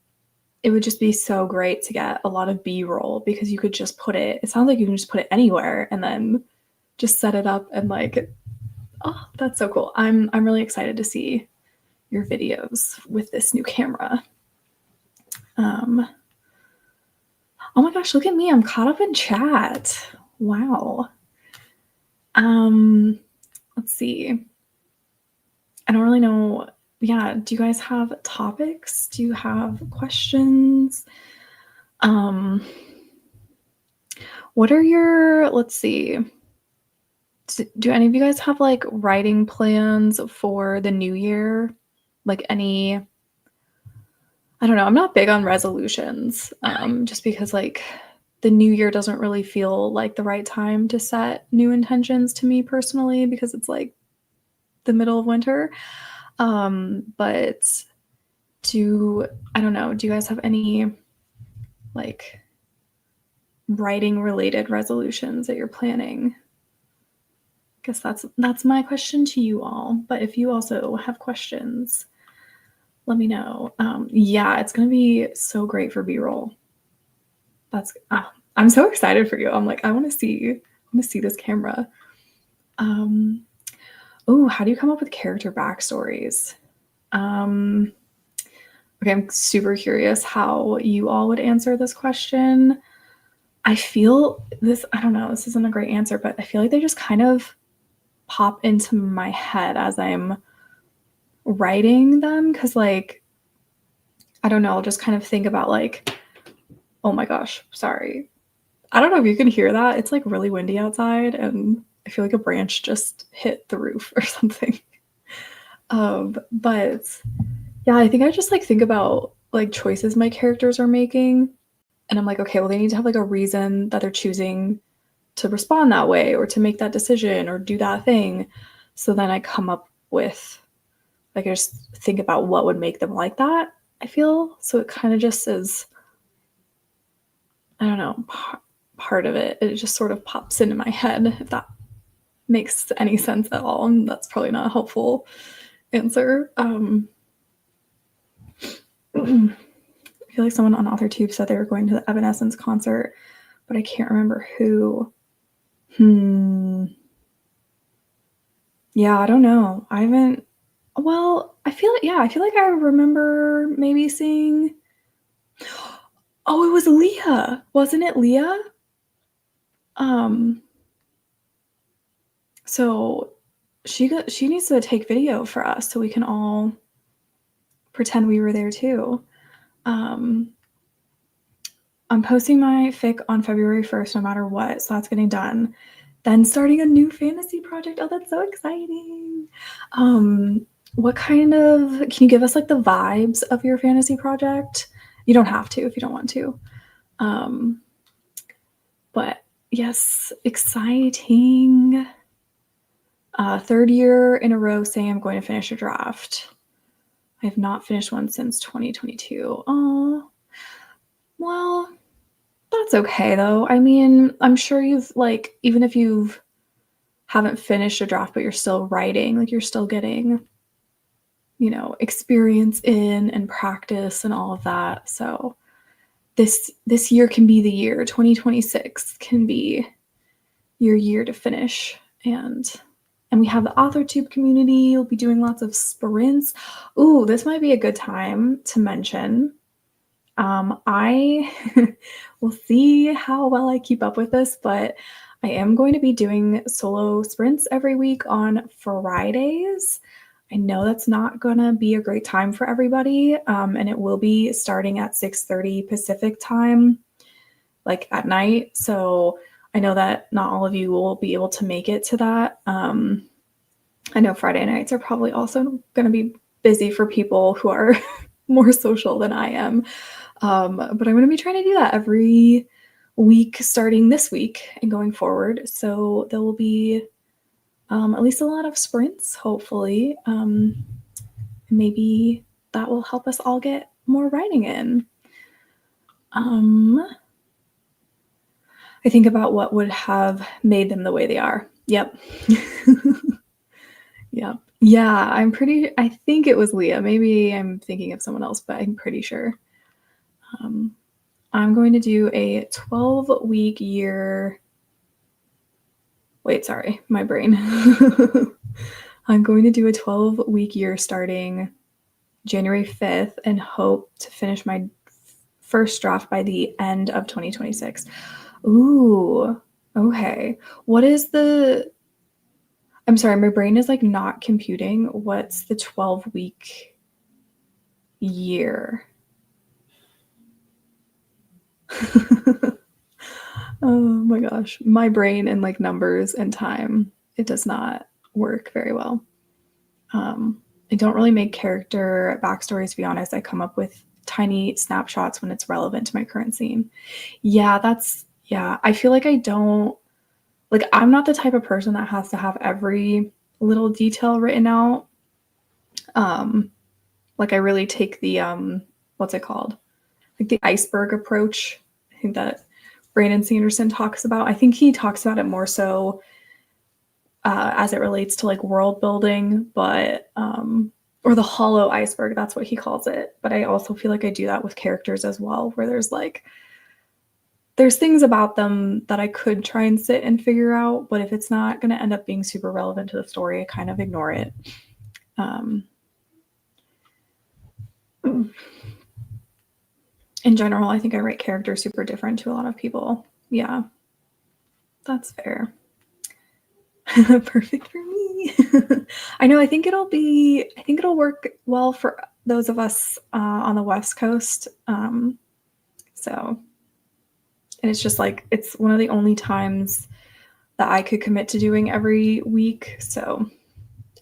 it would just be so great to get a lot of B-roll because you could just put it sounds like you can just put it anywhere and then just set it up and like, oh, that's so cool. I'm really excited to see your videos with this new camera. Oh my gosh, look at me. I'm caught up in chat. Wow. Let's see. I don't really know. Yeah, do you guys have topics? Do you have questions? What are your, let's see. Do any of you guys have like writing plans for the new year? Like any, I don't know. I'm not big on resolutions, just because like the new year doesn't really feel like the right time to set new intentions to me personally because it's like the middle of winter. But I don't know, do you guys have any like writing related resolutions that you're planning? I guess that's my question to you all. But if you also have questions, let me know. Yeah, it's gonna be so great for B-roll. I'm so excited for you. I'm like, I want to see this camera. Oh, how do you come up with character backstories? Okay, I'm super curious how you all would answer this question. I feel this, I don't know, this isn't a great answer, but I feel like they just kind of pop into my head as I'm writing them because like, I don't know, I'll just kind of think about like, oh my gosh, sorry. I don't know if you can hear that. It's like really windy outside and I feel like a branch just hit the roof or something. But yeah, I think I just like think about like choices my characters are making and I'm like, okay, well they need to have like a reason that they're choosing to respond that way or to make that decision or do that thing. So then I come up with like I just think about what would make them like that, I feel. So it kind of just is, I don't know, part of it. It just sort of pops into my head, if that makes any sense at all. And that's probably not a helpful answer. I feel like someone on AuthorTube said they were going to the Evanescence concert, but I can't remember who. Yeah, I don't know. I haven't. Well, I feel like I remember maybe seeing. Oh, it was Leah, wasn't it, Leah? So she needs to take video for us so we can all pretend we were there too. I'm posting my fic on February 1st, no matter what, so that's getting done. Then starting a new fantasy project. Oh, that's so exciting. What kind of, can you give us like the vibes of your fantasy project? You don't have to if you don't want to. But Yes, exciting. Third year in a row saying I'm going to finish a draft. I have not finished one since 2022. Oh, well, that's okay though. I mean, I'm sure you've like, even if you haven't finished a draft, but you're still writing, like you're still getting, you know, experience in and practice and all of that. So this year can be the year. 2026 can be your year to finish. And we have the AuthorTube community. We'll be doing lots of sprints. Ooh, this might be a good time to mention. I will see how well I keep up with this, but I am going to be doing solo sprints every week on Fridays. I know that's not going to be a great time for everybody, and it will be starting at 6:30 Pacific time, like at night. So I know that not all of you will be able to make it to that. I know Friday nights are probably also going to be busy for people who are more social than I am. But I'm going to be trying to do that every week starting this week and going forward. So there will be at least a lot of sprints, hopefully. Maybe that will help us all get more writing in. I think about what would have made them the way they are. Yep. Yep. Yeah, I think it was Leah. Maybe I'm thinking of someone else, but I'm pretty sure. I'm going to do a 12-week year. Wait, sorry, my brain. I'm going to do a 12-week year starting January 5th and hope to finish my first draft by the end of 2026. Ooh, okay. What is the... I'm sorry, my brain is like not computing. What's the 12-week year? Oh my gosh. My brain and like numbers and time, it does not work very well. I don't really make character backstories, to be honest. I come up with tiny snapshots when it's relevant to my current scene. Yeah, I feel like I don't, like, I'm not the type of person that has to have every little detail written out. Like, I really take the, what's it called? Like the iceberg approach. I think that Brandon Sanderson talks about. I think he talks about it more so as it relates to like world building, but or the hollow iceberg, that's what he calls it. But I also feel like I do that with characters as well, where there's things about them that I could try and sit and figure out, but if it's not going to end up being super relevant to the story, I kind of ignore it. In general, I think I write characters super different to a lot of people. Yeah, that's fair. Perfect for me. I know. I think it'll work well for those of us on the West Coast. So, and it's just like, it's one of the only times that I could commit to doing every week. So,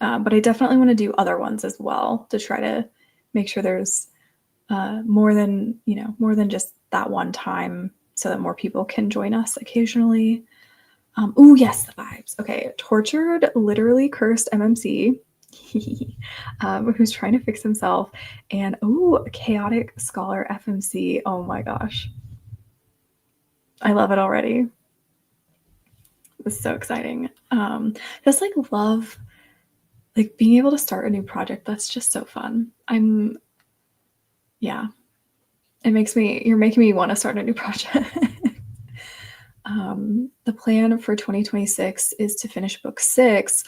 but I definitely want to do other ones as well to try to make sure there's more than just that one time, so that more people can join us occasionally. Oh yes, the vibes. Okay, tortured, literally cursed MMC, who's trying to fix himself, and chaotic scholar FMC. Oh my gosh, I love it already. It's so exciting. Just like love, like being able to start a new project. That's just so fun. Yeah, you're making me want to start a new project. The plan for 2026 is to finish book 6,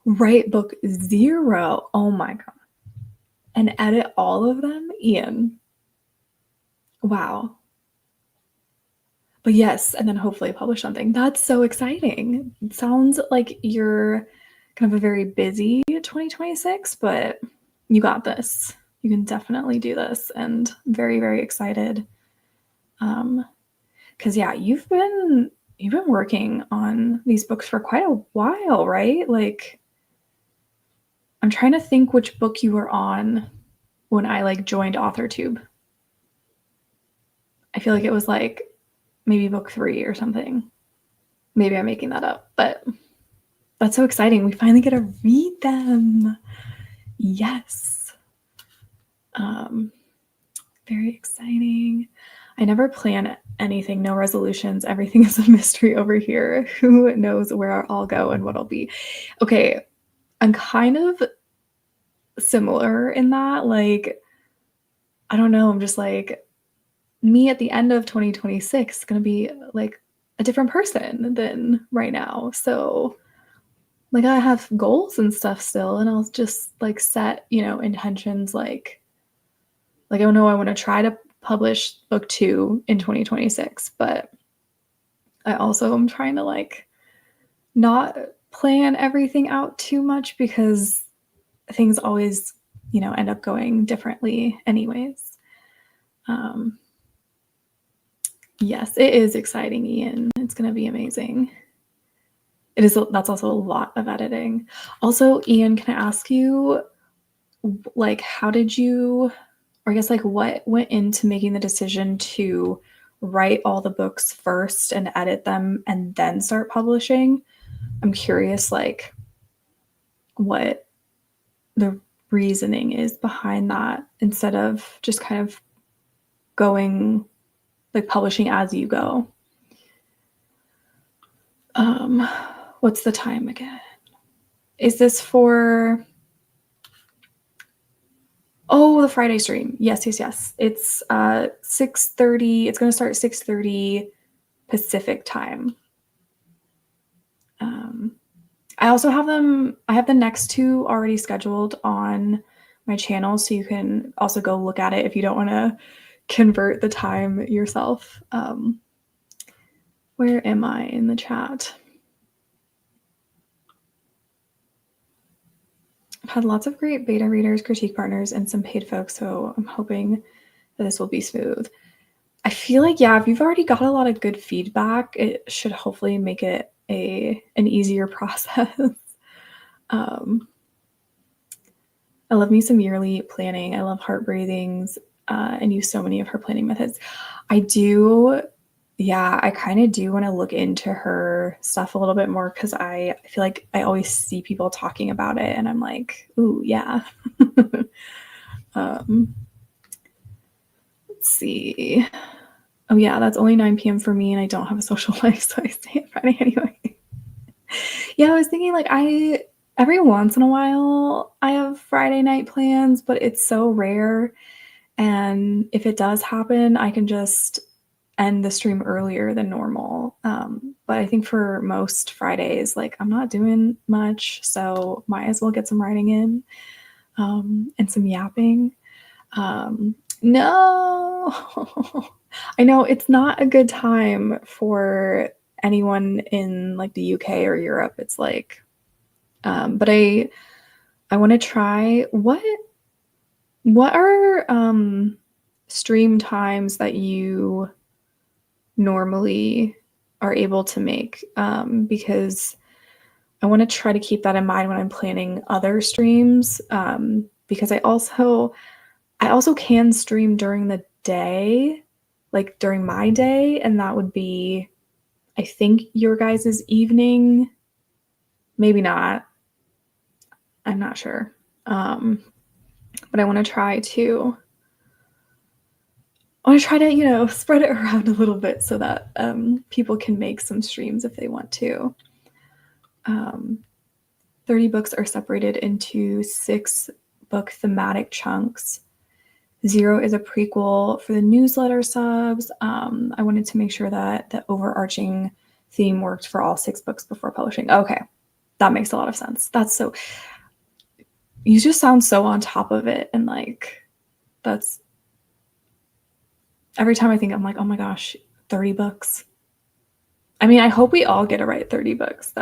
write book 0. Oh my god. And edit all of them, Ian. Wow. But yes, and then hopefully publish something. That's so exciting. It sounds like you're kind of a very busy 2026, but you got this. You can definitely do this, and very, very excited. Because yeah, you've been working on these books for quite a while, right? Like, I'm trying to think which book you were on when I like joined AuthorTube. I feel like it was like maybe book 3 or something. Maybe I'm making that up, but that's so exciting. We finally get to read them. Yes. Very exciting. I never plan anything, no resolutions. Everything is a mystery over here. Who knows where I'll go and what I'll be? Okay, I'm kind of similar in that. Like, I don't know. I'm just like, me at the end of 2026 is going to be like a different person than right now. So, like, I have goals and stuff still, and I'll just like set, intentions like I know I want to try to publish book 2 in 2026, but I also am trying to like not plan everything out too much because things always, end up going differently anyways. Yes, it is exciting, Ian. It's going to be amazing. That's also a lot of editing. Also, Ian, can I ask you, like, how did you, or I guess like what went into making the decision to write all the books first and edit them and then start publishing? I'm curious, like, what the reasoning is behind that instead of just kind of going, like, publishing as you go. What's the time again? Is this for... Oh, the Friday stream. Yes. It's 6:30. It's going to start 6:30 Pacific time. I also have I have the next 2 already scheduled on my channel, so you can also go look at it if you don't want to convert the time yourself. Where am I in the chat? I've had lots of great beta readers, critique partners, and some paid folks, so I'm hoping that this will be smooth. I feel like, yeah, if you've already got a lot of good feedback, it should hopefully make it an easier process. I love me some yearly planning. I love Heart Breathings and use so many of her planning methods. I do, yeah, I kind of do want to look into her stuff a little bit more because I feel like I always see people talking about it and I'm like, ooh, yeah. Let's see. Oh yeah, that's only 9 p.m. for me and I don't have a social life, so I stay at Friday anyway. Yeah, I was thinking like every once in a while I have Friday night plans, but it's so rare. And if it does happen, I can just end the stream earlier than normal. But I think for most Fridays, like I'm not doing much, so might as well get some writing in and some yapping. No, I know it's not a good time for anyone in like the UK or Europe. It's like, but I want to try what are stream times that you normally are able to make, because I want to try to keep that in mind when I'm planning other streams, because I also can stream during the day, like during my day, and that would be, I think, your guys' evening. Maybe not. I'm not sure. But I want to try to spread it around a little bit so that people can make some streams if they want to. 30 books are separated into 6 book thematic chunks. 0 is a prequel for the newsletter subs. I wanted to make sure that the overarching theme worked for all 6 books before publishing. Okay, that makes a lot of sense. You just sound so on top of it, and like that's every time I think, I'm like, oh my gosh, 30 books. I mean, I hope we all get to write 30 books.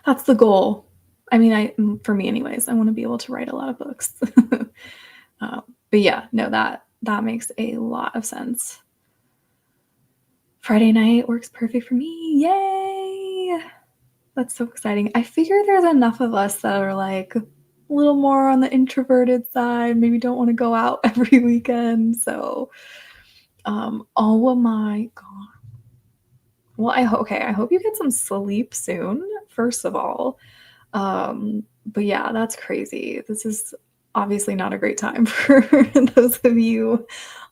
That's the goal. I mean, for me anyways, I want to be able to write a lot of books. But yeah, no, that makes a lot of sense. Friday night works perfect for me. Yay! That's so exciting. I figure there's enough of us that are like a little more on the introverted side, maybe don't want to go out every weekend. So, oh my God. Well, I hope you get some sleep soon, first of all. But yeah, that's crazy. This is obviously not a great time for those of you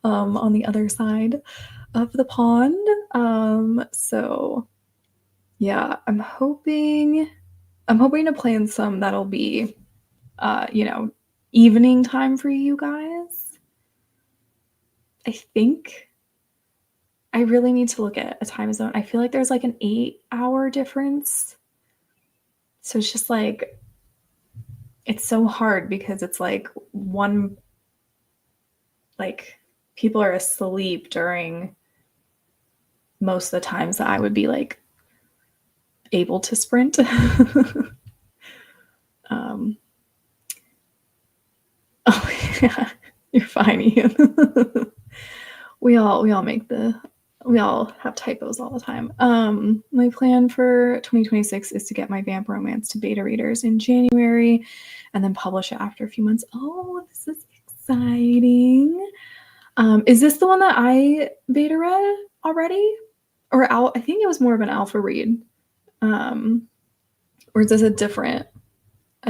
on the other side of the pond. So yeah, I'm hoping to plan some that'll be evening time for you guys. I think I really need to look at a time zone. I feel like there's like an 8-hour difference. So it's just like, it's so hard because it's like people are asleep during most of the times that I would be like able to sprint. Oh yeah, you're fine, Ian. we all have typos all the time. My plan for 2026 is to get my Vamp Romance to beta readers in January and then publish it after a few months. Oh, this is exciting. Is this the one that I beta read already? Or I think it was more of an alpha read. Or is this a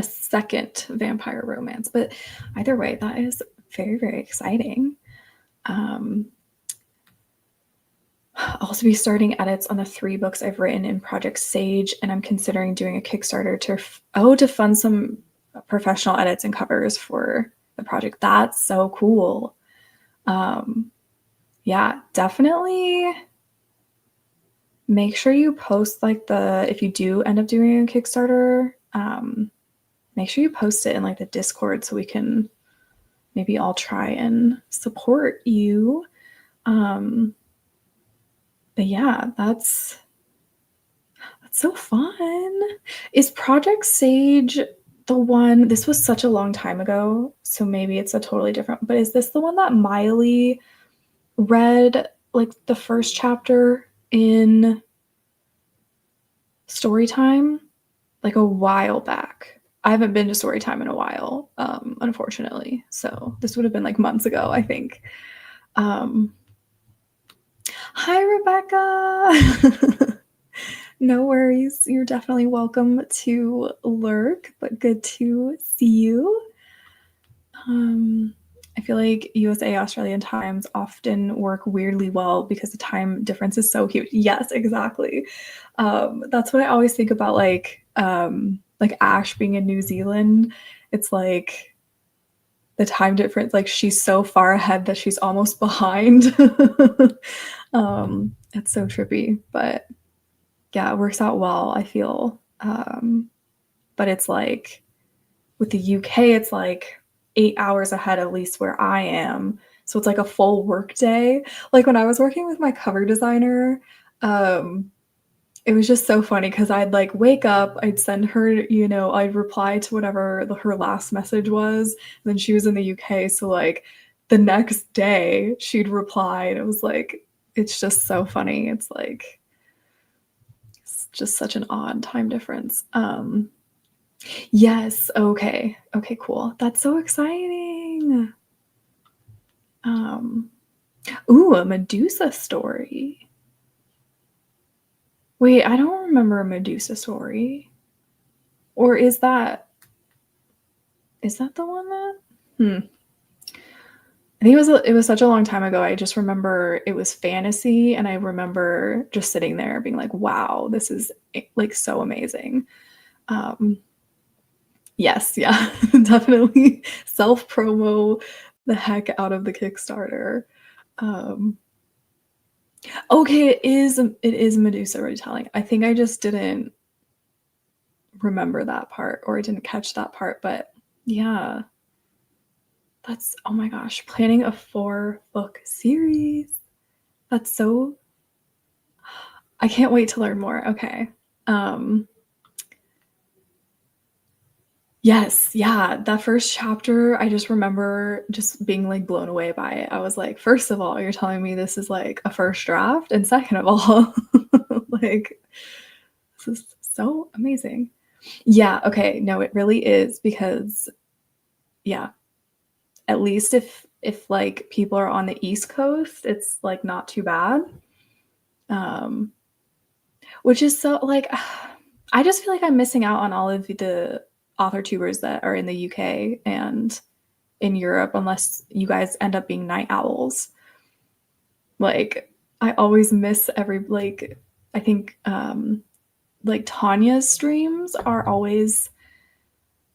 second vampire romance? But either way, that is very, very exciting. I'll also be starting edits on the 3 books I've written in Project Sage, and I'm considering doing a Kickstarter to fund some professional edits and covers for the project. That's so cool. Yeah, definitely make sure you post like if you do end up doing a Kickstarter, make sure you post it in like the Discord so we can maybe all try and support you. But yeah, that's so fun. Is Project Sage the one? This was such a long time ago, so maybe it's a totally different. But is this the one that Miley read like the first chapter in Storytime like a while back? I haven't been to Storytime in a while, unfortunately. So this would have been like months ago, I think. Hi, Rebecca. No worries. You're definitely welcome to lurk, but good to see you. I feel like USA Australian times often work weirdly well because the time difference is so huge. Yes, exactly. That's what I always think about, like Ash being in New Zealand. It's like the time difference, like she's so far ahead that she's almost behind. It's so trippy, but yeah, it works out well, I feel. But it's like with the UK, it's like 8 hours ahead, at least where I am. So it's like a full work day. Like when I was working with my cover designer, it was just so funny because I'd like wake up, I'd send her, I'd reply to whatever her last message was. And then she was in the UK. So like the next day she'd reply, and it was like, it's just so funny. It's like, it's just such an odd time difference. Yes. Okay, cool. That's so exciting. Ooh, a Medusa story. Wait, I don't remember a Medusa story. Or is that the one that? I think it was such a long time ago. I just remember it was fantasy, and I remember just sitting there being like, wow, this is like so amazing. Yes, yeah, definitely self-promo the heck out of the Kickstarter. Okay, it is Medusa retelling. I think I just didn't remember that part, or I didn't catch that part, but yeah. That's, oh my gosh, planning a 4-book series. That's so, I can't wait to learn more. Okay. Yes, yeah, that first chapter, I just remember just being like blown away by it. I was like, first of all, you're telling me this is like a first draft, and second of all, like, this is so amazing. Yeah, okay, no, it really is, because yeah, at least if like people are on the East Coast, it's like not too bad. which is so like I just feel like I'm missing out on all of the author tubers that are in the UK and in Europe unless you guys end up being night owls. Like I always miss every like I think like Tanya's streams are always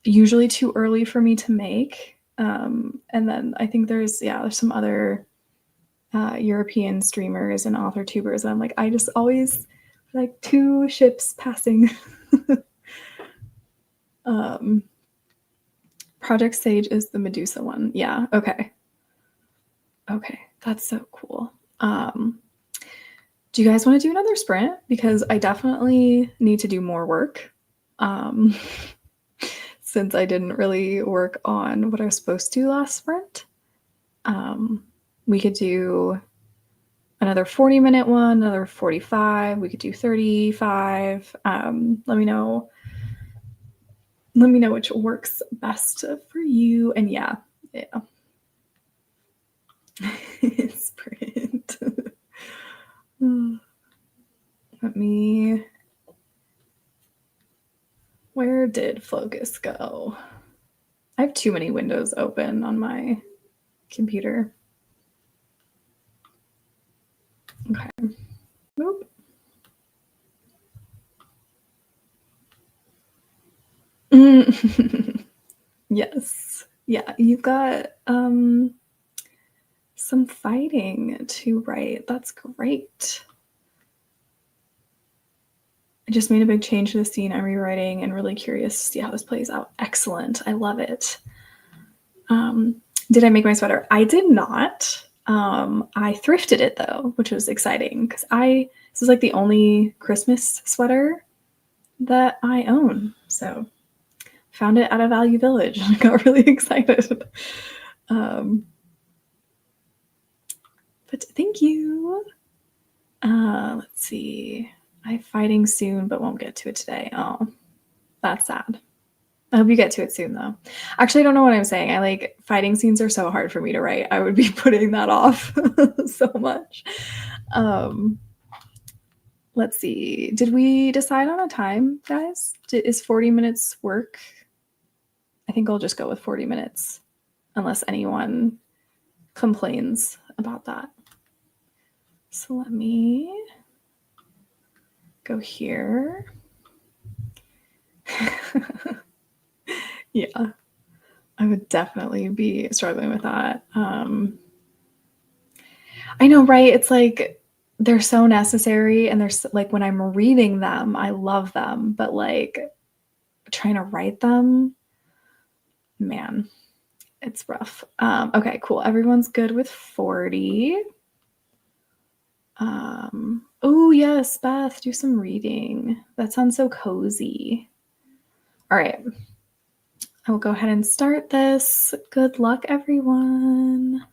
usually too early for me to make. And then I think there's some other European streamers and author tubers. And I'm like, I just always like two ships passing. Project Sage is the Medusa one. Yeah. Okay. Okay. That's so cool. Do you guys want to do another sprint? Because I definitely need to do more work. Since I didn't really work on what I was supposed to last sprint. We could do another 40-minute one, another 45. We could do 35. Let me know which works best for you. And yeah. Sprint. Let me. Where did focus go? I have too many windows open on my computer. Okay. Nope. Yes. Yeah, you've got some fighting to write. That's great. I just made a big change to the scene I'm rewriting and really curious to see how this plays out. Excellent. I love it. Did I make my sweater? I did not. I thrifted it though, which was exciting because this is like the only Christmas sweater that I own. So found it at a Value Village and I got really excited. But thank you. Let's see. I'm fighting soon, but won't get to it today. Oh, that's sad. I hope you get to it soon, though. Actually, I don't know what I'm saying. I like fighting scenes are so hard for me to write. I would be putting that off so much. Let's see. Did we decide on a time, guys? Is 40 minutes work? I think I'll just go with 40 minutes, unless anyone complains about that. So let me go here. Yeah, I would definitely be struggling with that. I know, right? It's like they're so necessary, and there's like when I'm reading them, I love them, but like trying to write them, man, it's rough. Okay, cool. Everyone's good with 40. Oh yes, Beth, do some reading. That sounds so cozy. All right. I will go ahead and start this. Good luck, everyone.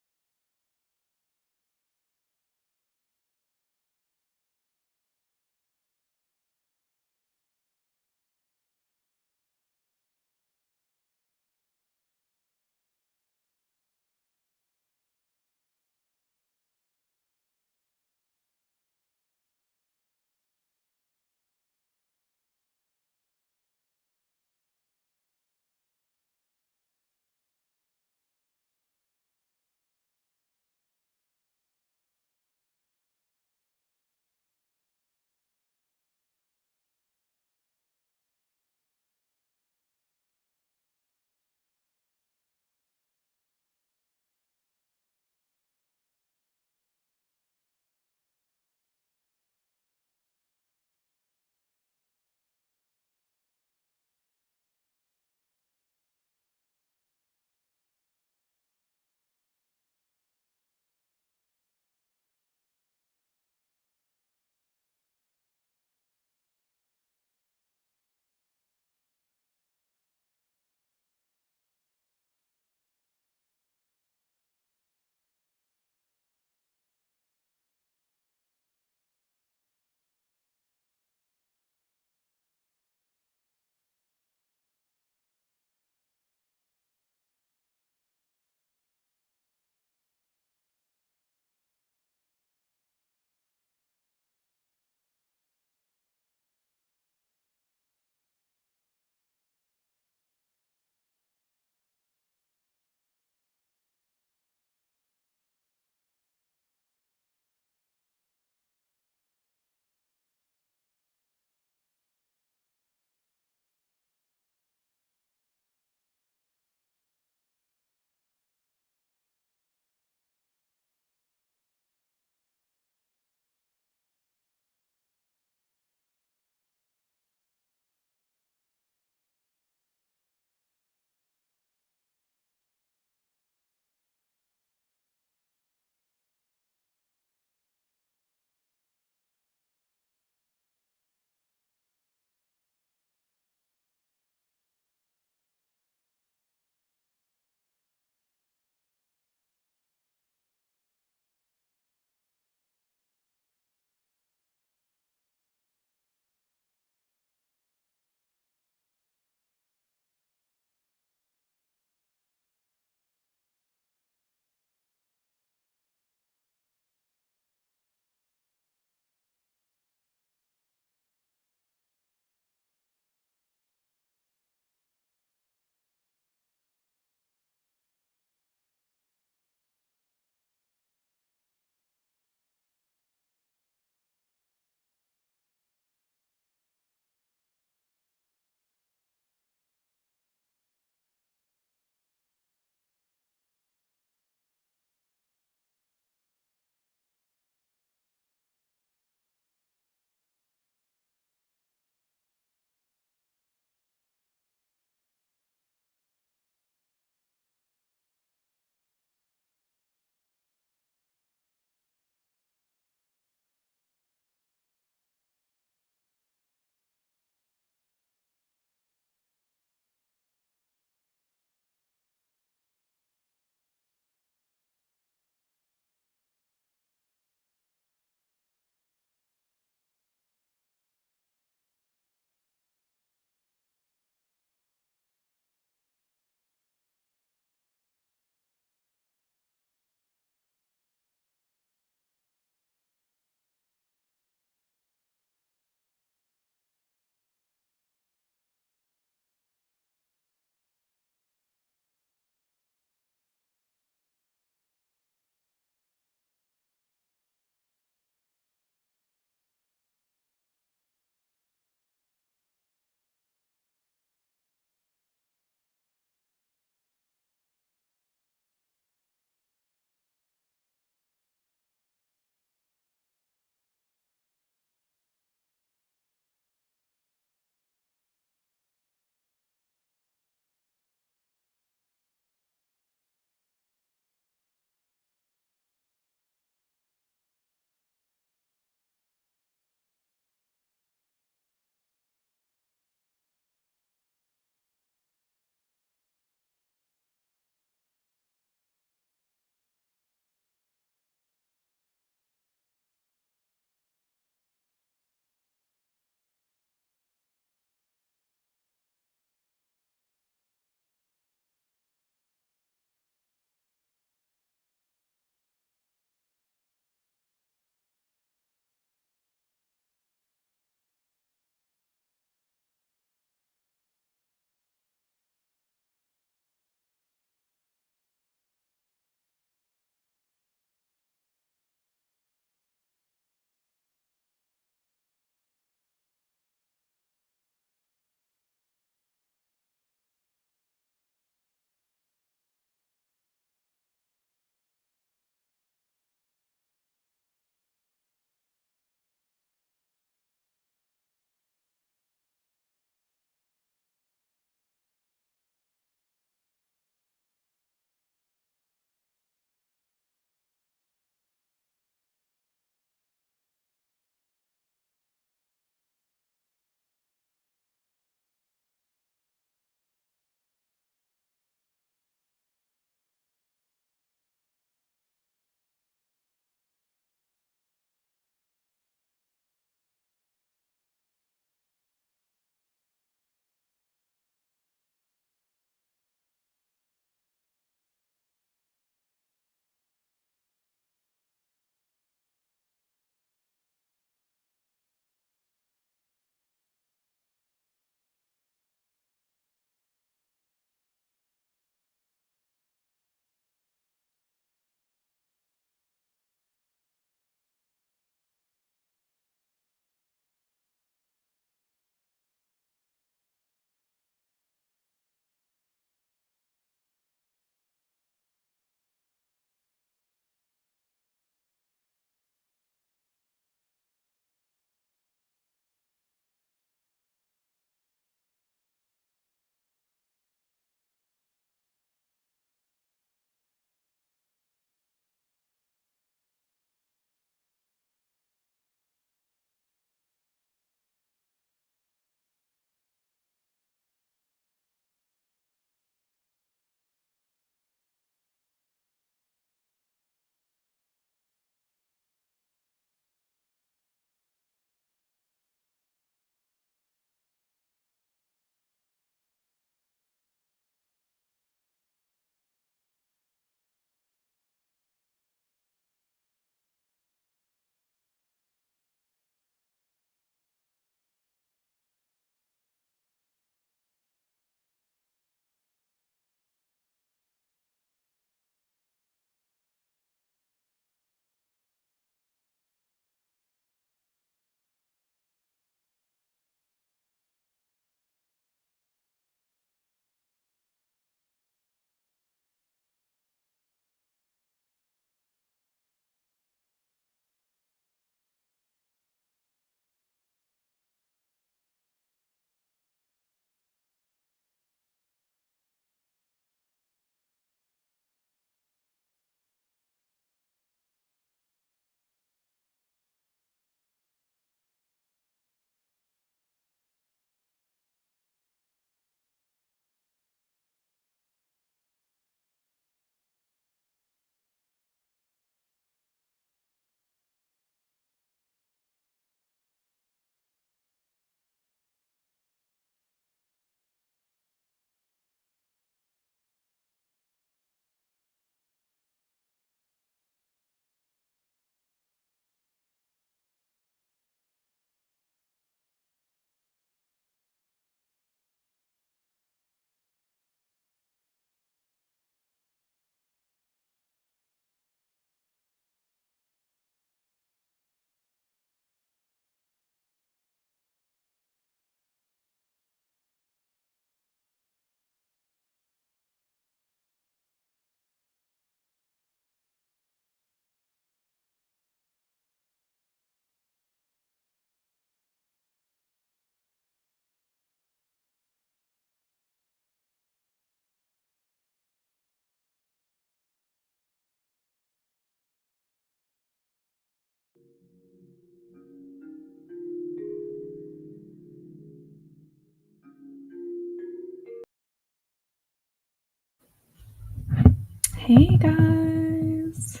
Hey guys,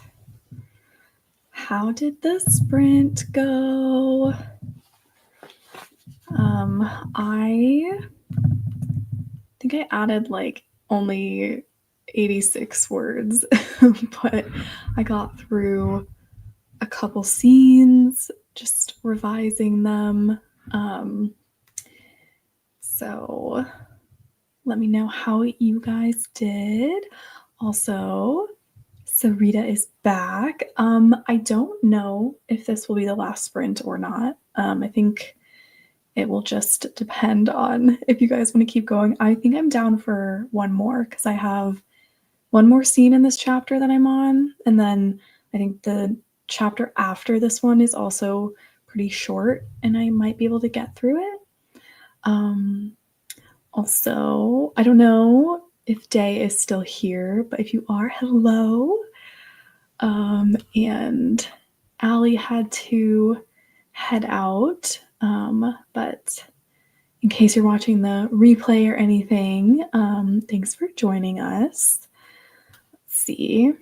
how did the sprint go? I think I added like only 86 words, but I got through a couple scenes, just revising them. So let me know how you guys did. Also, Sarita is back. I don't know if this will be the last sprint or not. I think it will just depend on if you guys want to keep going. I think I'm down for one more because I have one more scene in this chapter that I'm on. And then I think the chapter after this one is also pretty short and I might be able to get through it. Also, I don't know if Day is still here, but if you are, hello. And Allie had to head out, but in case you're watching the replay or anything, thanks for joining us. Let's see.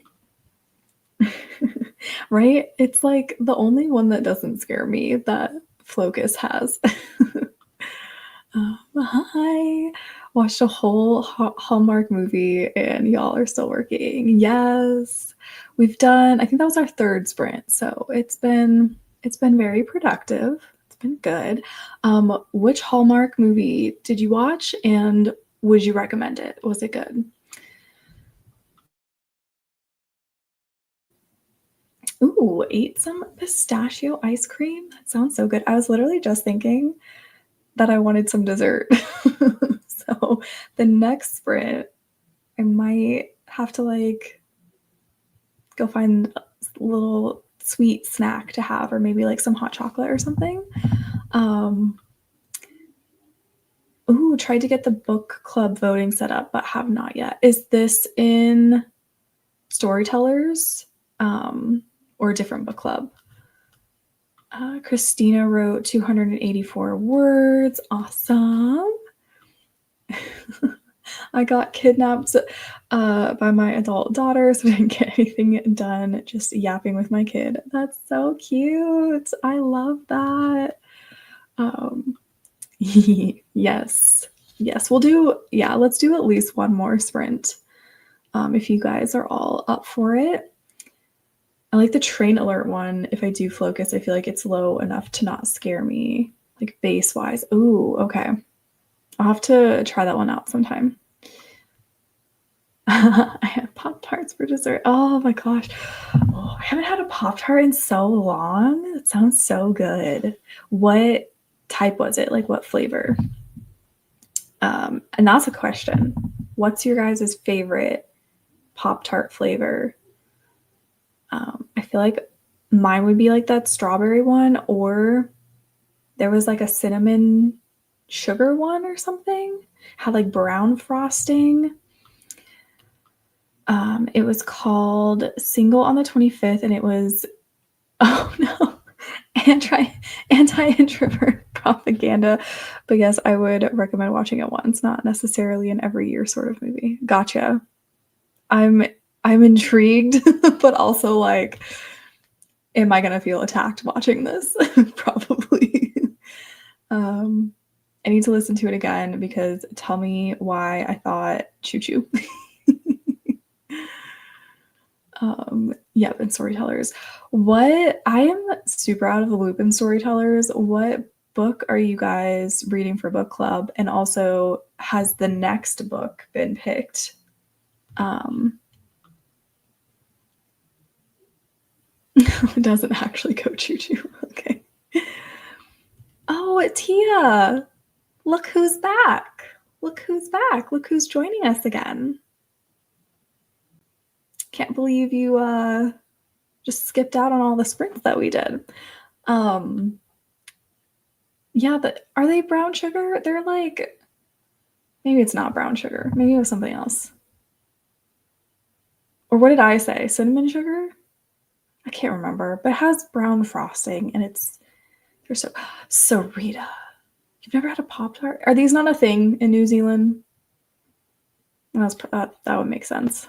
Right? It's like the only one that doesn't scare me that Flokus has. Hi. Watched a whole Hallmark movie and y'all are still working. Yes. We've done, I think that was our third sprint. So it's been very productive. It's been good. Which Hallmark movie did you watch and would you recommend it? Was it good? Ooh, ate some pistachio ice cream. That sounds so good. I was literally just thinking that I wanted some dessert. So the next sprint, I might have to like go find a little sweet snack to have, or maybe like some hot chocolate or something. Ooh, tried to get the book club voting set up, but have not yet. Is this in Storytellers or a different book club? Christina wrote 284 words. Awesome. I got kidnapped by my adult daughter, so I didn't get anything done, just yapping with my kid. That's so cute. I love that. Yes. Yes, we'll do, yeah, let's do at least one more sprint if you guys are all up for it. I like the train alert one. If I do focus, I feel like it's low enough to not scare me, like base-wise. Ooh, okay. I'll have to try that one out sometime. I had Pop-Tarts for dessert. Oh my gosh. Oh, I haven't had a Pop-Tart in so long. It sounds so good. What type was it? Like what flavor? And that's a question. What's your guys' favorite Pop-Tart flavor? I feel like mine would be like that strawberry one, or there was like a cinnamon sugar one or something. Had like brown frosting. It was called Single on the 25th, and it was, oh no, anti-introvert propaganda. But yes, I would recommend watching it once, not necessarily an every year sort of movie. Gotcha. I'm intrigued, but also like, am I gonna feel attacked watching this? Probably. I need to listen to it again because tell me why I thought choo choo. Yep, and Storytellers. What, I am super out of the loop in Storytellers. What book are you guys reading for book club? And also, has the next book been picked? It doesn't actually go choo choo. Okay. Oh, Tia. Look who's back. Look who's back. Look who's joining us again. Can't believe you just skipped out on all the sprints that we did. Yeah, but are they brown sugar? They're like, maybe it's not brown sugar. Maybe it was something else. Or what did I say? Cinnamon sugar? I can't remember, but it has brown frosting and they're so, Sarita. You've never had a Pop-Tart? Are these not a thing in New Zealand? That would make sense.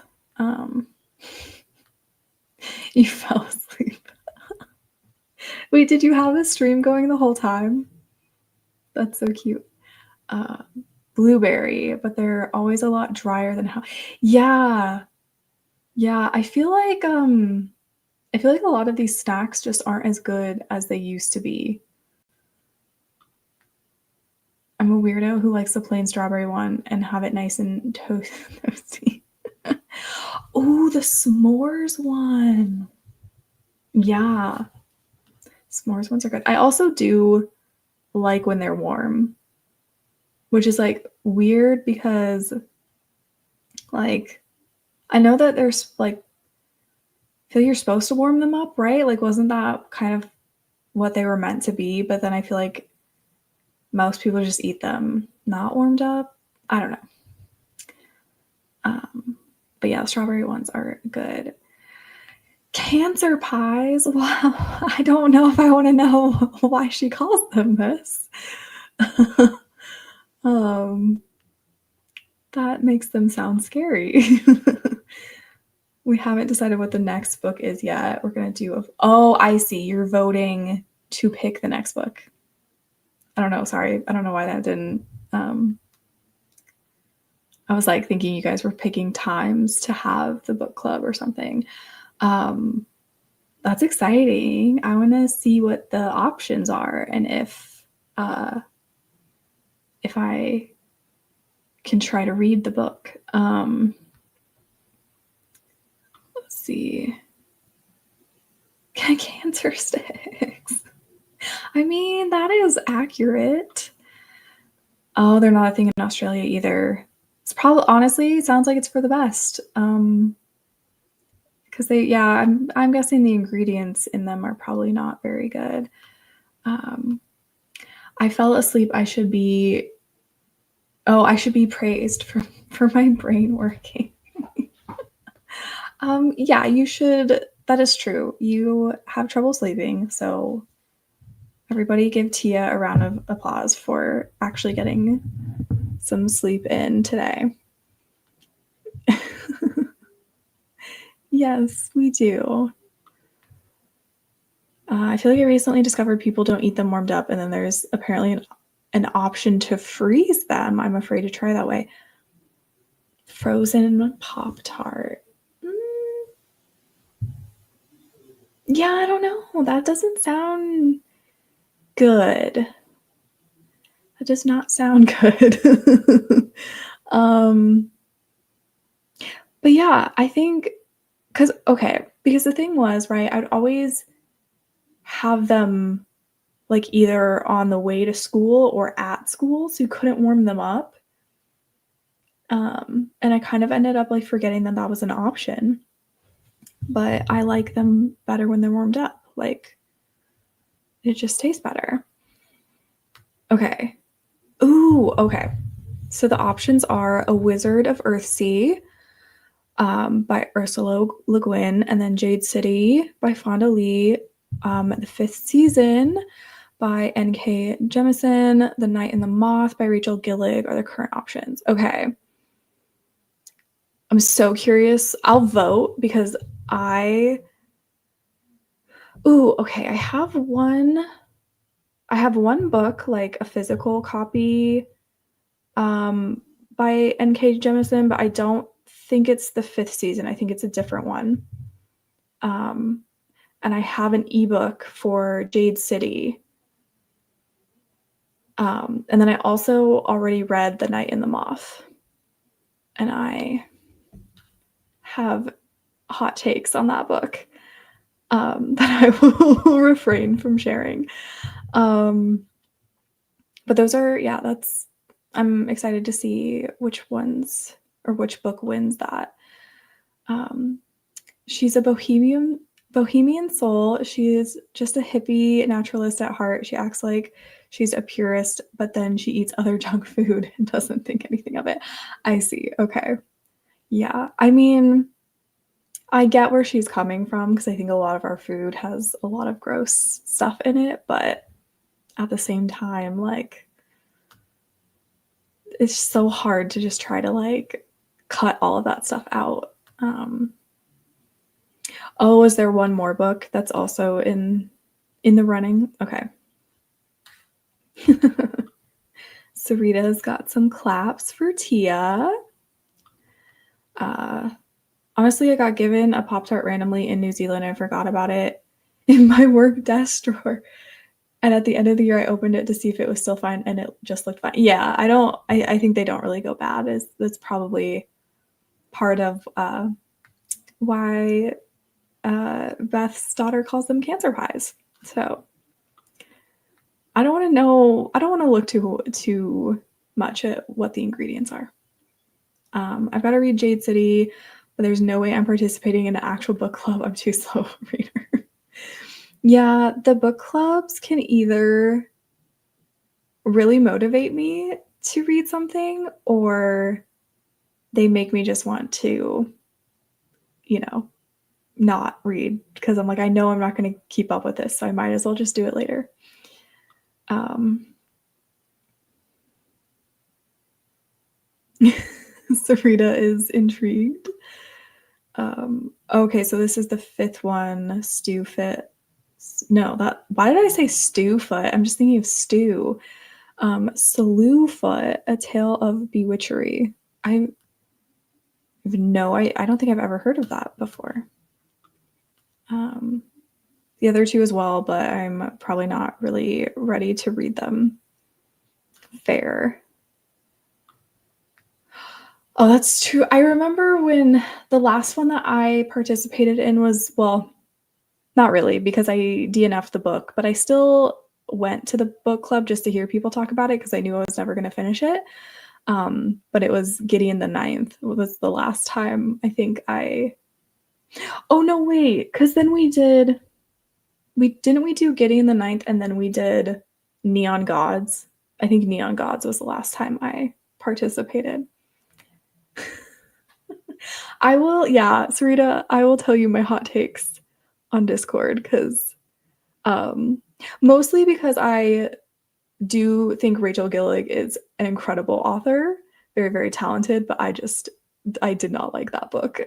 You fell asleep. Wait, did you have the stream going the whole time? That's so cute. Blueberry, but they're always a lot drier than how. Yeah. Yeah, I feel like a lot of these snacks just aren't as good as they used to be. I'm a weirdo who likes the plain strawberry one and have it nice and toasty. Oh, the s'mores one. Yeah. S'mores ones are good. I also do like when they're warm, which is like weird because like I know that there's like I feel like you're supposed to warm them up, right? Like wasn't that kind of what they were meant to be? But then I feel like most people just eat them not warmed up. I don't know. But yeah, the strawberry ones are good. Cancer pies. Wow. I don't know if I want to know why she calls them this. That makes them sound scary. We haven't decided what the next book is yet. We're going to do oh, I see. You're voting to pick the next book. I don't know. Sorry. I don't know why that didn't. I was like thinking you guys were picking times to have the book club or something. That's exciting. I want to see what the options are and if I can try to read the book. Let's see. Cancer sticks. I mean, that is accurate. Oh, they're not a thing in Australia either. It's probably honestly sounds like it's for the best. Because I'm guessing the ingredients in them are probably not very good. I fell asleep. I should be praised for my brain working. Yeah, you should. That is true. You have trouble sleeping, so everybody give Tia a round of applause for actually getting some sleep in today. Yes, we do. I feel like I recently discovered people don't eat them warmed up, and then there's apparently an option to freeze them. I'm afraid to try that way. Frozen Pop-Tart. Yeah, I don't know. That doesn't sound good. That does not sound good. But yeah, I think because the thing was, right, I'd always have them like either on the way to school or at school, so you couldn't warm them up. And I kind of ended up like forgetting that that was an option. But I like them better when they're warmed up. Like it just tastes better. Okay. Ooh, okay. So the options are A Wizard of Earthsea by Ursula Le Guin, and then Jade City by Fonda Lee, the 5th season by N.K. Jemisin, The Night and the Moth by Rachel Gillig are the current options. Okay. I'm so curious. I'll vote because I have one book, like a physical copy by N.K. Jemisin, but I don't think it's the 5th season. I think it's a different one. And I have an ebook for Jade City. And then I also already read The Night and the Moth. And I have hot takes on that book that I will refrain from sharing. But those are, I'm excited to see which ones or which book wins that. She's a bohemian soul. She is just a hippie naturalist at heart. She acts like she's a purist, but then she eats other junk food and doesn't think anything of it. I see. Okay. Yeah. I mean, I get where she's coming from because I think a lot of our food has a lot of gross stuff in it, but at the same time, like, it's so hard to just try to like cut all of that stuff out. Oh, is there one more book that's also in the running? Okay. Sarita's got some claps for Tia. Honestly, I got given a Pop-Tart randomly in New Zealand and forgot about it in my work desk drawer. And at the end of the year, I opened it to see if it was still fine, and it just looked fine. Yeah, I think they don't really go bad. That's probably part of why Beth's daughter calls them cancer pies. So I don't want to know. I don't want to look too much at what the ingredients are. I've got to read Jade City, but there's no way I'm participating in an actual book club. I'm too slow a reader. Yeah, the book clubs can either really motivate me to read something, or they make me just want to, not read, because I'm like, I know I'm not going to keep up with this, so I might as well just do it later. Sarita is intrigued. Okay, so this is the 5th one, Stew Fit. No, why did I say Stew Foot? I'm just thinking of stew. Slew Foot, A Tale of Bewitchery. I don't think I've ever heard of that before. The other two as well, but I'm probably not really ready to read them. Fair. Oh, that's true. I remember when the last one that I participated in was, well, not really, because I DNF'd the book, but I still went to the book club just to hear people talk about it because I knew I was never going to finish it. But it was Gideon the Ninth. It was the last time I think Oh, no, wait, because then didn't we do Gideon the Ninth, and then we did Neon Gods? I think Neon Gods was the last time I participated. Sarita, I will tell you my hot takes on Discord, because mostly because I do think Rachel Gillig is an incredible author, very, very talented, but I did not like that book.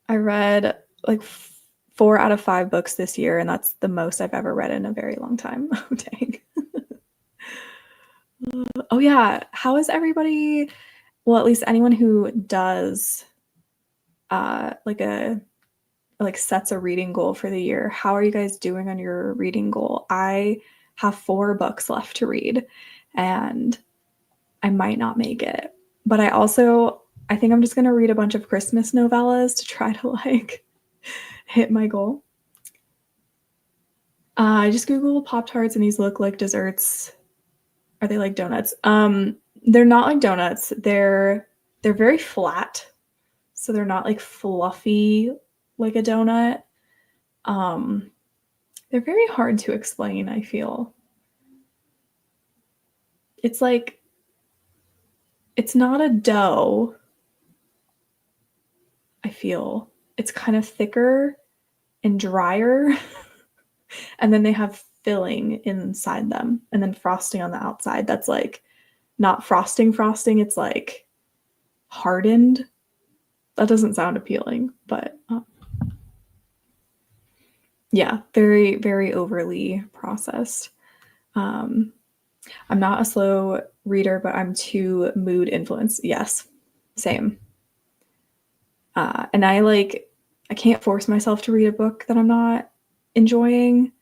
I read like 4 out of 5 books this year, and that's the most I've ever read in a very long time. Oh, dang. Oh, yeah. How is everybody? Well, at least anyone who does sets a reading goal for the year. How are you guys doing on your reading goal? I have 4 books left to read, and I might not make it. But I think I'm just going to read a bunch of Christmas novellas to try to hit my goal. I just Googled Pop-Tarts, and these look like desserts. Are they like donuts? They're not like donuts. They're very flat, so they're not like fluffy like a donut. They're very hard to explain, I feel. It's like, it's not a dough, I feel. It's kind of thicker and drier. And then they have filling inside them, and then frosting on the outside. That's like not frosting. It's like hardened. That doesn't sound appealing, but yeah, very, very overly processed. I'm not a slow reader, but I'm too mood influenced. Yes, same. And I can't force myself to read a book that I'm not enjoying,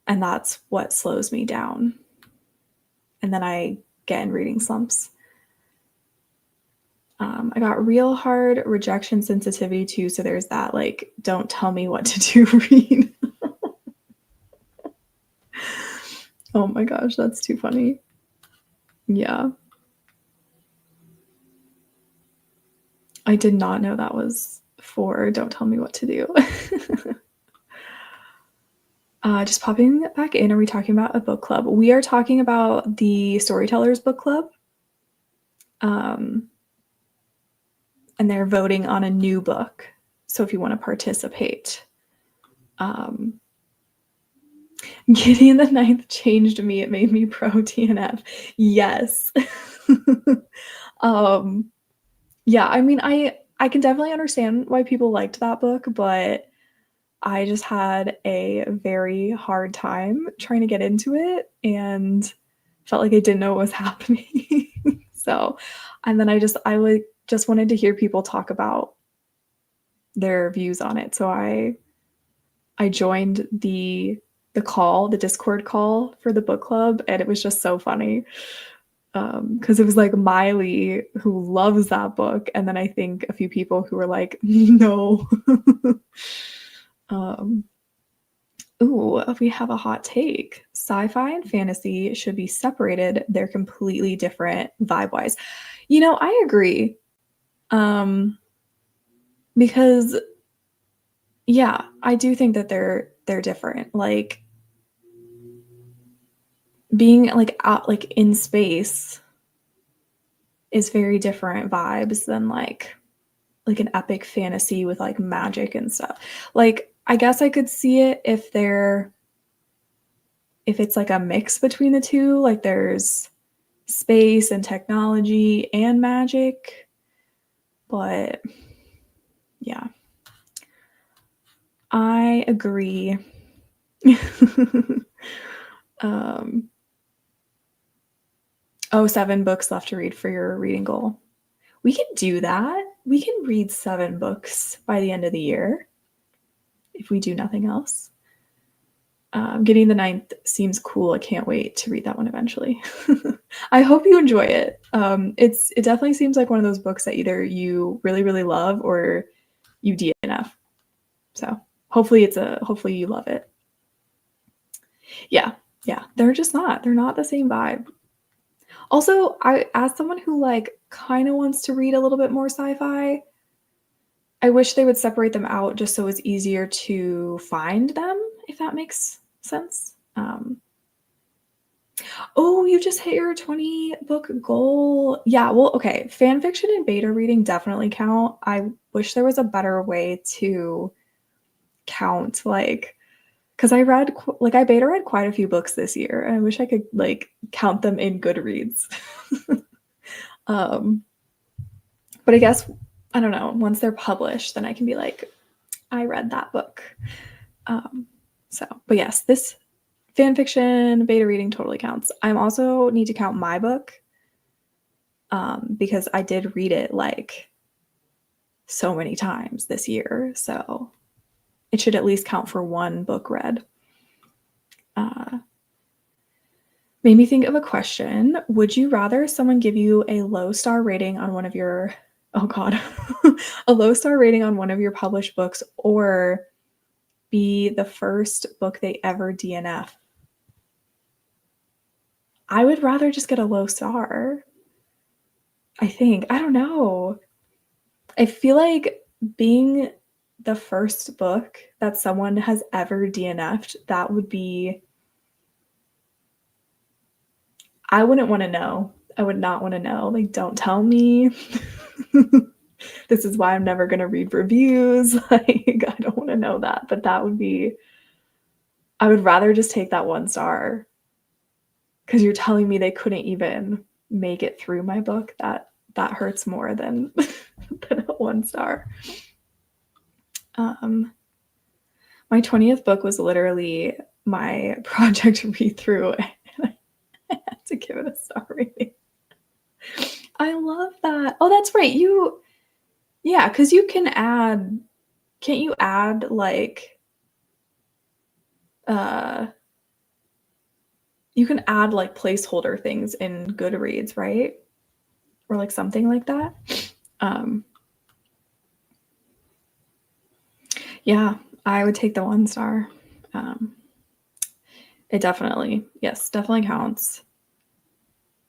and that's what slows me down. And then I get in reading slumps. I got real hard rejection sensitivity too, so there's that, like, don't tell me what to do read. Oh my gosh, that's too funny. Yeah. I did not know that was for don't tell me what to do. Just popping back in, are we talking about a book club? We are talking about the Storytellers Book Club. And they're voting on a new book. So if you want to participate. Gideon the Ninth changed me. It made me pro TNF. Yes. Yeah, I mean, I can definitely understand why people liked that book, but I just had a very hard time trying to get into it and felt like I didn't know what was happening. So, and then I would just wanted to hear people talk about their views on it. So I joined the Discord call for the book club, and it was just so funny. Because it was like Miley who loves that book, and then I think a few people who were like, no. um, Ooh, we have a hot take. Sci-fi and fantasy should be separated. They're completely different vibe-wise. You know, I agree. Because yeah, I do think that they're different. Like being like out like in space is very different vibes than like an epic fantasy with like magic and stuff. Like I guess I could see it if it's like a mix between the two, like there's space and technology and magic. But yeah, I agree. um, oh, 7 books left to read for your reading goal. We can do that. We can read 7 books by the end of the year if we do nothing else. Getting the 9th seems cool. I can't wait to read that one eventually. I hope you enjoy it. It definitely seems like one of those books that either you really, really love or you DNF. So hopefully hopefully you love it. Yeah, yeah. They're not the same vibe. Also, as someone who like kind of wants to read a little bit more sci-fi, I wish they would separate them out just so it's easier to find them, if that makes sense. Oh, you just hit your 20 book goal. Yeah, well, okay. Fan fiction and beta reading definitely count. I wish there was a better way to count, like, because I beta read quite a few books this year, and I wish I could like count them in Goodreads. um, but I guess I don't know. Once they're published, then I can be like, I read that book. But yes, this fan fiction beta reading totally counts. I also need to count my book because I did read it like so many times this year. So it should at least count for 1 book read. Made me think of a question. Would you rather someone give you a low star rating on one of your, oh God, a low star rating on one of your published books or be the first book they ever DNF? I would rather just get a low star. I think. I don't know. I feel like being the first book that someone has ever DNF'd, that would be. I wouldn't want to know. I would not want to know. Like, don't tell me. This is why I'm never going to read reviews. Like, I don't want to know that. But that would be. I would rather just take that 1 star because you're telling me they couldn't even make it through my book. That hurts more than than a 1 star. My 20th book was literally my project read through, and I had to give it a star rating. I love that. Oh, that's right. Yeah, because you can add. Can't you add like you can add like placeholder things in Goodreads, right? Or like something like that. Yeah, I would take the 1 star. It definitely counts.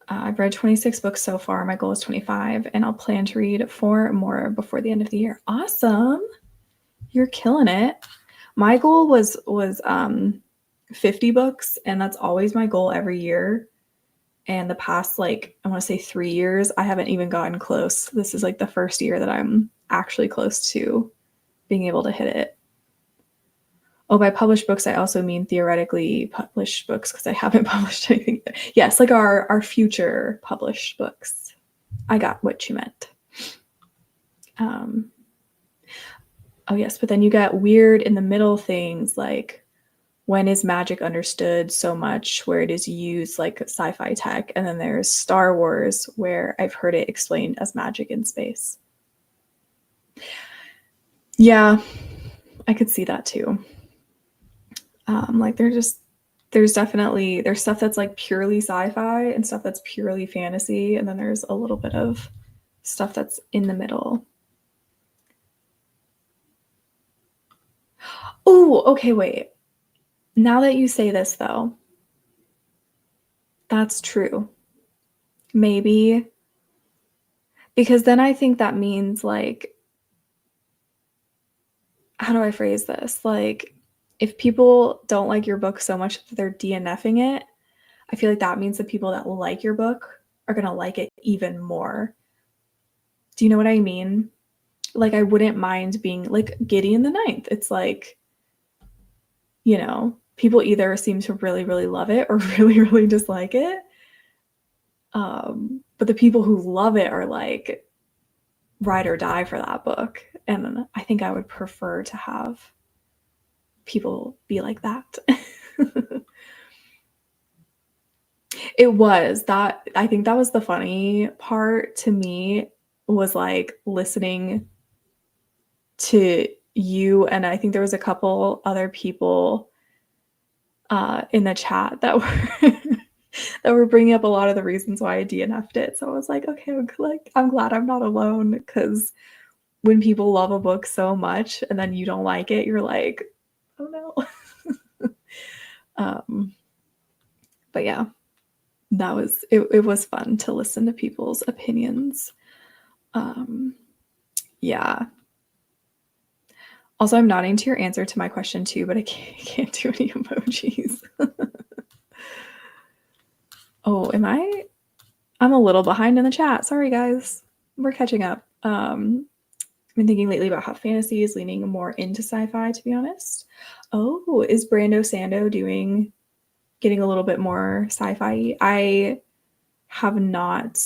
I've read 26 books so far. My goal is 25, and I'll plan to read 4 more before the end of the year. Awesome. You're killing it. My goal was 50 books, and that's always my goal every year. And the past, like, I want to say 3 years, I haven't even gotten close. This is like the first year that I'm actually close to being able to hit it. Oh, by published books, I also mean theoretically published books because I haven't published anything. Yes, like our future published books. I got what you meant. Oh yes, but then you got weird in the middle things like when is magic understood so much where it is used like sci-fi tech, and then there's Star Wars where I've heard it explained as magic in space. Yeah, I could see that too. Like there's stuff that's like purely sci-fi and stuff that's purely fantasy, and then there's a little bit of stuff that's in the middle. Oh, okay, wait. Now that you say this though, that's true. Maybe because then I think that means like, how do I phrase this? Like if people don't like your book so much that they're DNFing it, I feel like that means the people that like your book are going to like it even more. Do you know what I mean? Like I wouldn't mind being like Gideon the Ninth. It's like, you know, people either seem to really, really love it or really, really dislike it. But the people who love it are like ride or die for that book. And I think I would prefer to have people be like that. It was that, I think that was the funny part to me, was like listening to you, and I think there was a couple other people in the chat that were that were bringing up a lot of the reasons why I DNF'd it. So I was like, okay, I'm glad I'm not alone, because when people love a book so much and then you don't like it, you're like, oh no. But yeah, that was it was fun to listen to people's opinions. Yeah. Also, I'm nodding to your answer to my question too, but I can't do any emojis. Oh, I'm a little behind in the chat. Sorry, guys. We're catching up. I've been thinking lately about how fantasy is leaning more into sci-fi, to be honest. Oh, is Brando Sando getting a little bit more sci-fi? I have not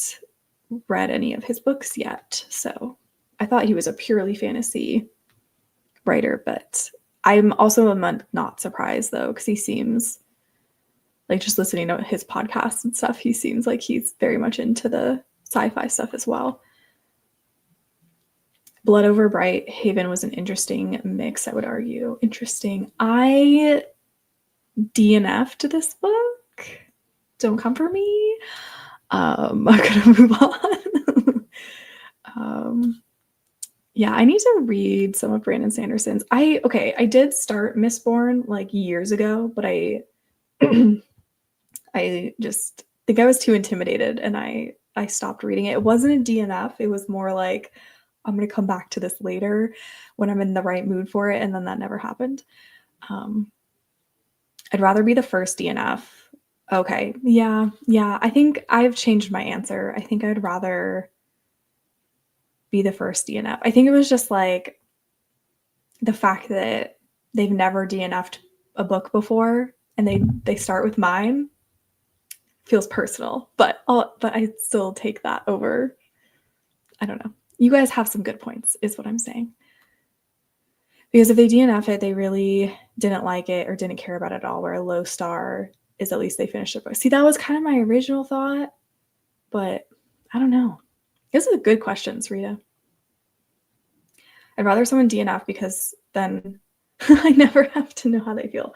read any of his books yet, so I thought he was a purely fantasy writer, but I'm also not surprised though, because he seems like, just listening to his podcasts and stuff, he seems like he's very much into the sci-fi stuff as well. Blood Over Bright Haven was an interesting mix, I would argue. Interesting. I DNF'd this book. Don't come for me. I'm gonna move on. Yeah, I need to read some of Brandon Sanderson's. I did start Mistborn like years ago, but I I just think I was too intimidated, and I stopped reading it. It wasn't a DNF. It was more like, I'm going to come back to this later when I'm in the right mood for it, and then that never happened. I'd rather be the first DNF. Okay. Yeah. I think I've changed my answer. I think I'd rather be the first DNF. I think it was just like the fact that they've never DNF'd a book before, and they start with mine feels personal, but I still take that over. I don't know. You guys have some good points, is what I'm saying. Because if they DNF it, they really didn't like it or didn't care about it at all, where a low star is at least they finished their book. See, that was kind of my original thought, but I don't know. These are good questions, Rita. I'd rather someone DNF because then I never have to know how they feel.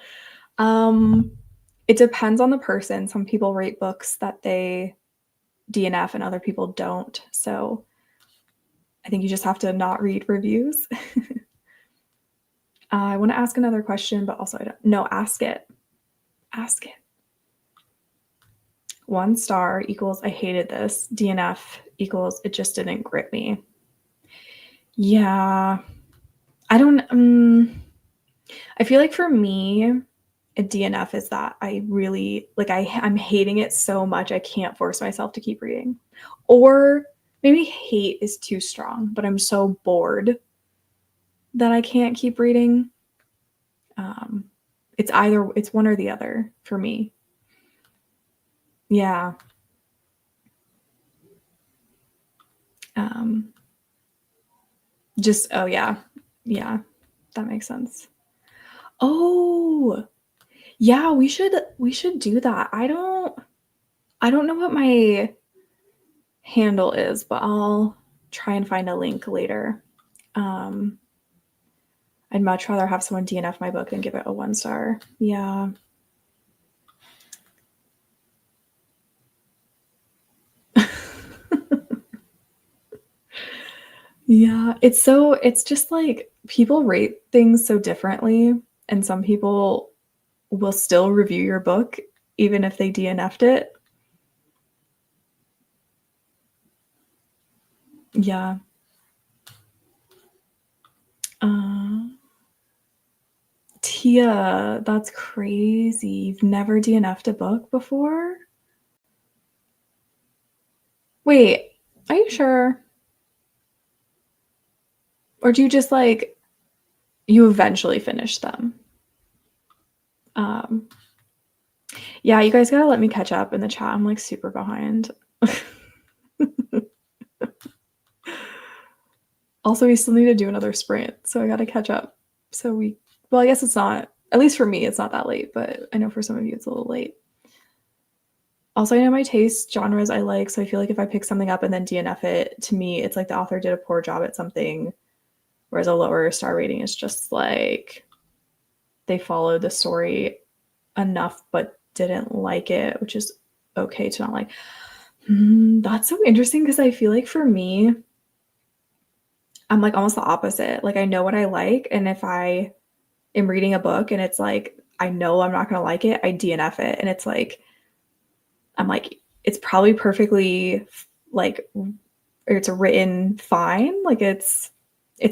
It depends on the person. Some people rate books that they DNF and other people don't. So I think you just have to not read reviews. I want to ask another question, but also I don't. No, ask it. Ask it. 1 star equals I hated this. DNF equals it just didn't grip me. Yeah. I don't. I feel like for me, a DNF is that I really like I'm hating it so much I can't force myself to keep reading. Or maybe hate is too strong, but I'm so bored that I can't keep reading. It's one or the other for me. Yeah. Just, oh yeah. Yeah, that makes sense. Oh, yeah, we should do that. I don't know what my handle is, but I'll try and find a link later. I'd much rather have someone DNF my book than give it a 1 star. Yeah. Yeah, it's just like people rate things so differently, and some people will still review your book even if they DNF'd it. Yeah. Uh, Tia, that's crazy. You've never DNF'd a book before? Wait, are you sure? Or do you just like you eventually finish them? Um, yeah, you guys gotta let me catch up in the chat. I'm like super behind. Also, we still need to do another sprint, so I gotta catch up. Well, I guess it's not, at least for me, it's not that late, but I know for some of you it's a little late. Also, I know my taste, genres I like, so I feel like if I pick something up and then DNF it, to me, it's like the author did a poor job at something, whereas a lower star rating is just like they followed the story enough but didn't like it, which is okay to not like. That's so interesting because I feel like for me, I'm like almost the opposite. Like I know what I like, and if I am reading a book and it's like I know I'm not gonna like it, I DNF it, and it's like I'm like it's probably perfectly like or it's written fine, like it's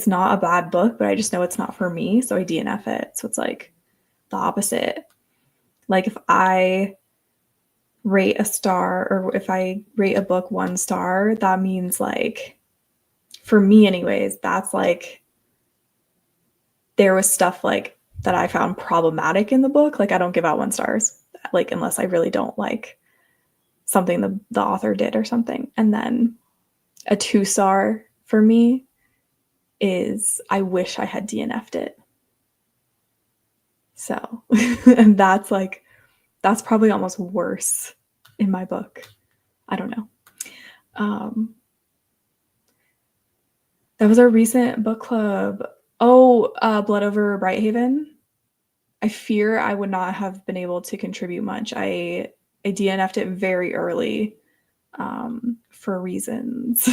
not a bad book, but I just know it's not for me, so I DNF it. So it's like the opposite. Like if I rate a star or if I rate a book 1 star, that means like for me anyways, that's like there was stuff like that I found problematic in the book. Like I don't give out 1 stars, like unless I really don't like something the author did or something. And then a 2 star for me is I wish I had DNF'd it. So, and that's probably almost worse in my book. I don't know. That was our recent book club. Oh, Blood Over Brighthaven. I fear I would not have been able to contribute much. I DNF'd it very early for reasons.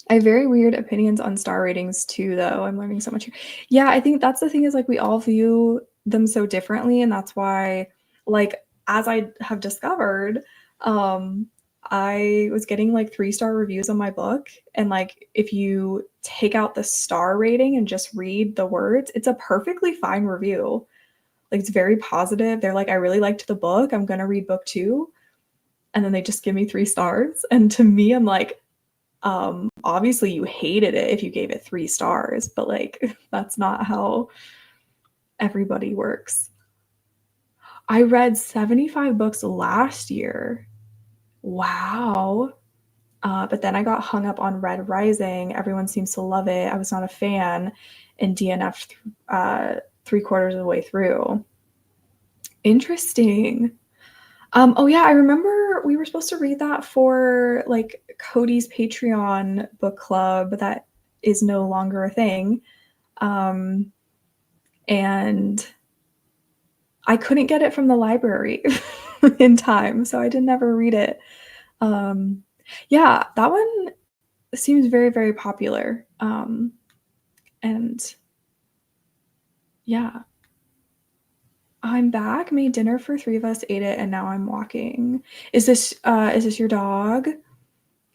I have very weird opinions on star ratings too, though. I'm learning so much here. Yeah, I think that's the thing is like we all view them so differently, and that's why, like, as I have discovered, I was getting like 3-star reviews on my book, and like if you take out the star rating and just read the words, it's a perfectly fine review. Like it's very positive. They're like, I really liked the book. I'm gonna read book 2, and then they just give me 3 stars. And to me, I'm like, obviously you hated it if you gave it 3 stars, but like that's not how everybody works. I read 75 books last year. Wow. But then I got hung up on Red Rising. Everyone seems to love it. I was not a fan and DNF'd 3/4 of the way through. Interesting. Oh yeah, I remember we were supposed to read that for like Cody's Patreon book club, but that is no longer a thing. And I couldn't get it from the library in time, so I didn't ever read it. Yeah, that one seems very, very popular. And yeah, I'm back, made dinner for 3 of us, ate it, and now I'm walking. Is this your dog?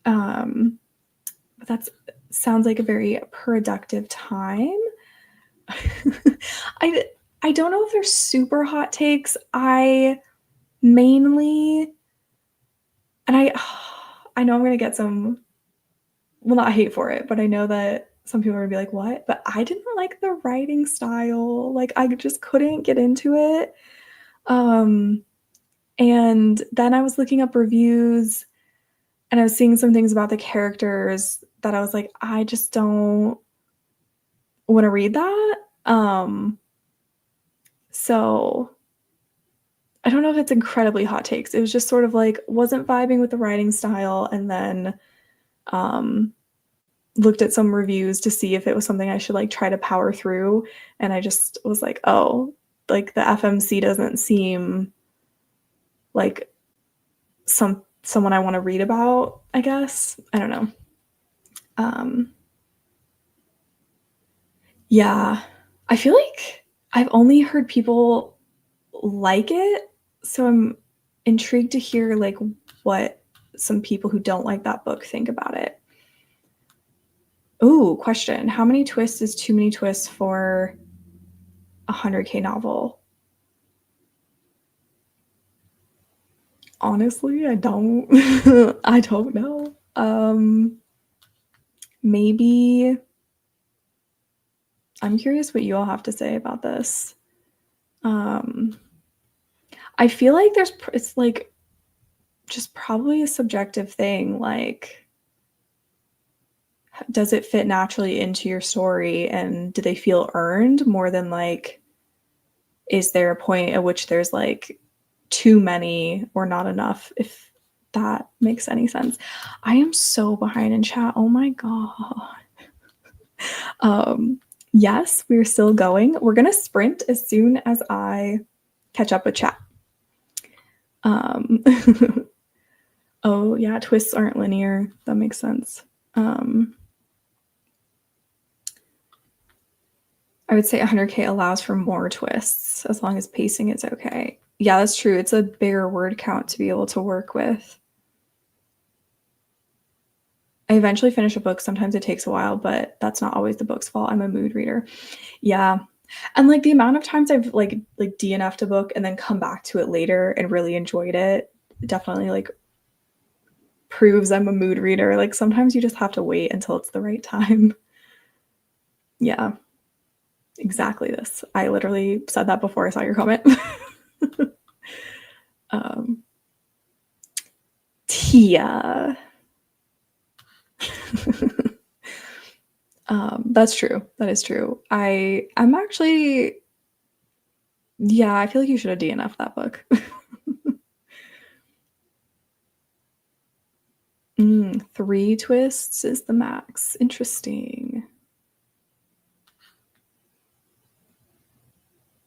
But that sounds like a very productive time. I I don't know if they're super hot takes. I mainly, and I know I'm gonna get some, well, not hate for it, but I know that some people are gonna be like, what? But I didn't like the writing style. Like I just couldn't get into it. And then I was looking up reviews and I was seeing some things about the characters that I was like, I just don't want to read that. So I don't know if it's incredibly hot takes. It was just sort of like, wasn't vibing with the writing style, and then looked at some reviews to see if it was something I should like try to power through. And I just was like, oh, like the FMC doesn't seem like someone I want to read about, I guess. I don't know. Yeah. I feel like I've only heard people like it, so I'm intrigued to hear like what some people who don't like that book think about it. Ooh, question. How many twists is too many twists for a 100K novel? Honestly, I don't I don't know. Maybe I'm curious what you all have to say about this. I feel like it's like just probably a subjective thing, like does it fit naturally into your story, and do they feel earned more than like is there a point at which there's like too many or not enough, if that makes any sense. I am so behind in chat. Oh my god. Yes, we're still going. We're gonna sprint as soon as I catch up with chat. Oh yeah, twists aren't linear. That makes sense. I would say 100K allows for more twists as long as pacing is okay. Yeah, that's true. It's a bigger word count to be able to work with. I eventually finish a book. Sometimes it takes a while, but that's not always the book's fault. I'm a mood reader. Yeah. And like the amount of times I've like DNF'd a book and then come back to it later and really enjoyed it definitely like proves I'm a mood reader. Like sometimes you just have to wait until it's the right time. Yeah. Exactly this. I literally said that before I saw your comment. Tia. That's true. That is true. I'm actually, yeah, I feel like you should have DNF'd that book. 3 twists is the max. Interesting.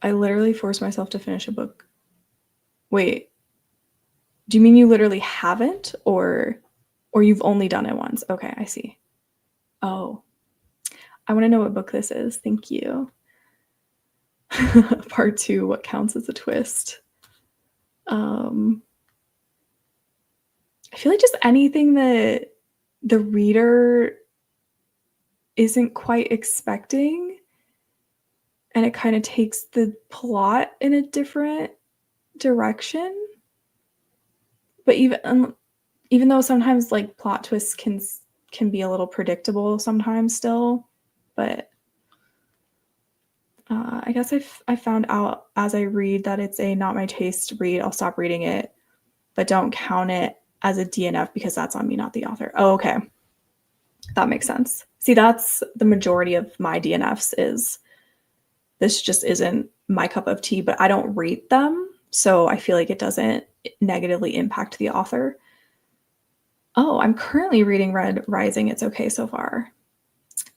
I literally forced myself to finish a book. Wait, do you mean you literally haven't, or you've only done it once? Okay, I see. Oh, I want to know what book this is. Thank you. Part 2, what counts as a twist? I feel like just anything that the reader isn't quite expecting, and it kind of takes the plot in a different direction. But even though sometimes like plot twists can be a little predictable sometimes still, but I guess I found out as I read that it's a not my taste read. I'll stop reading it, but don't count it as a DNF because that's on me, not the author. Oh, okay. That makes sense. See, that's the majority of my DNFs is this just isn't my cup of tea, but I don't rate them. So I feel like it doesn't negatively impact the author. Oh, I'm currently reading Red Rising. It's okay so far.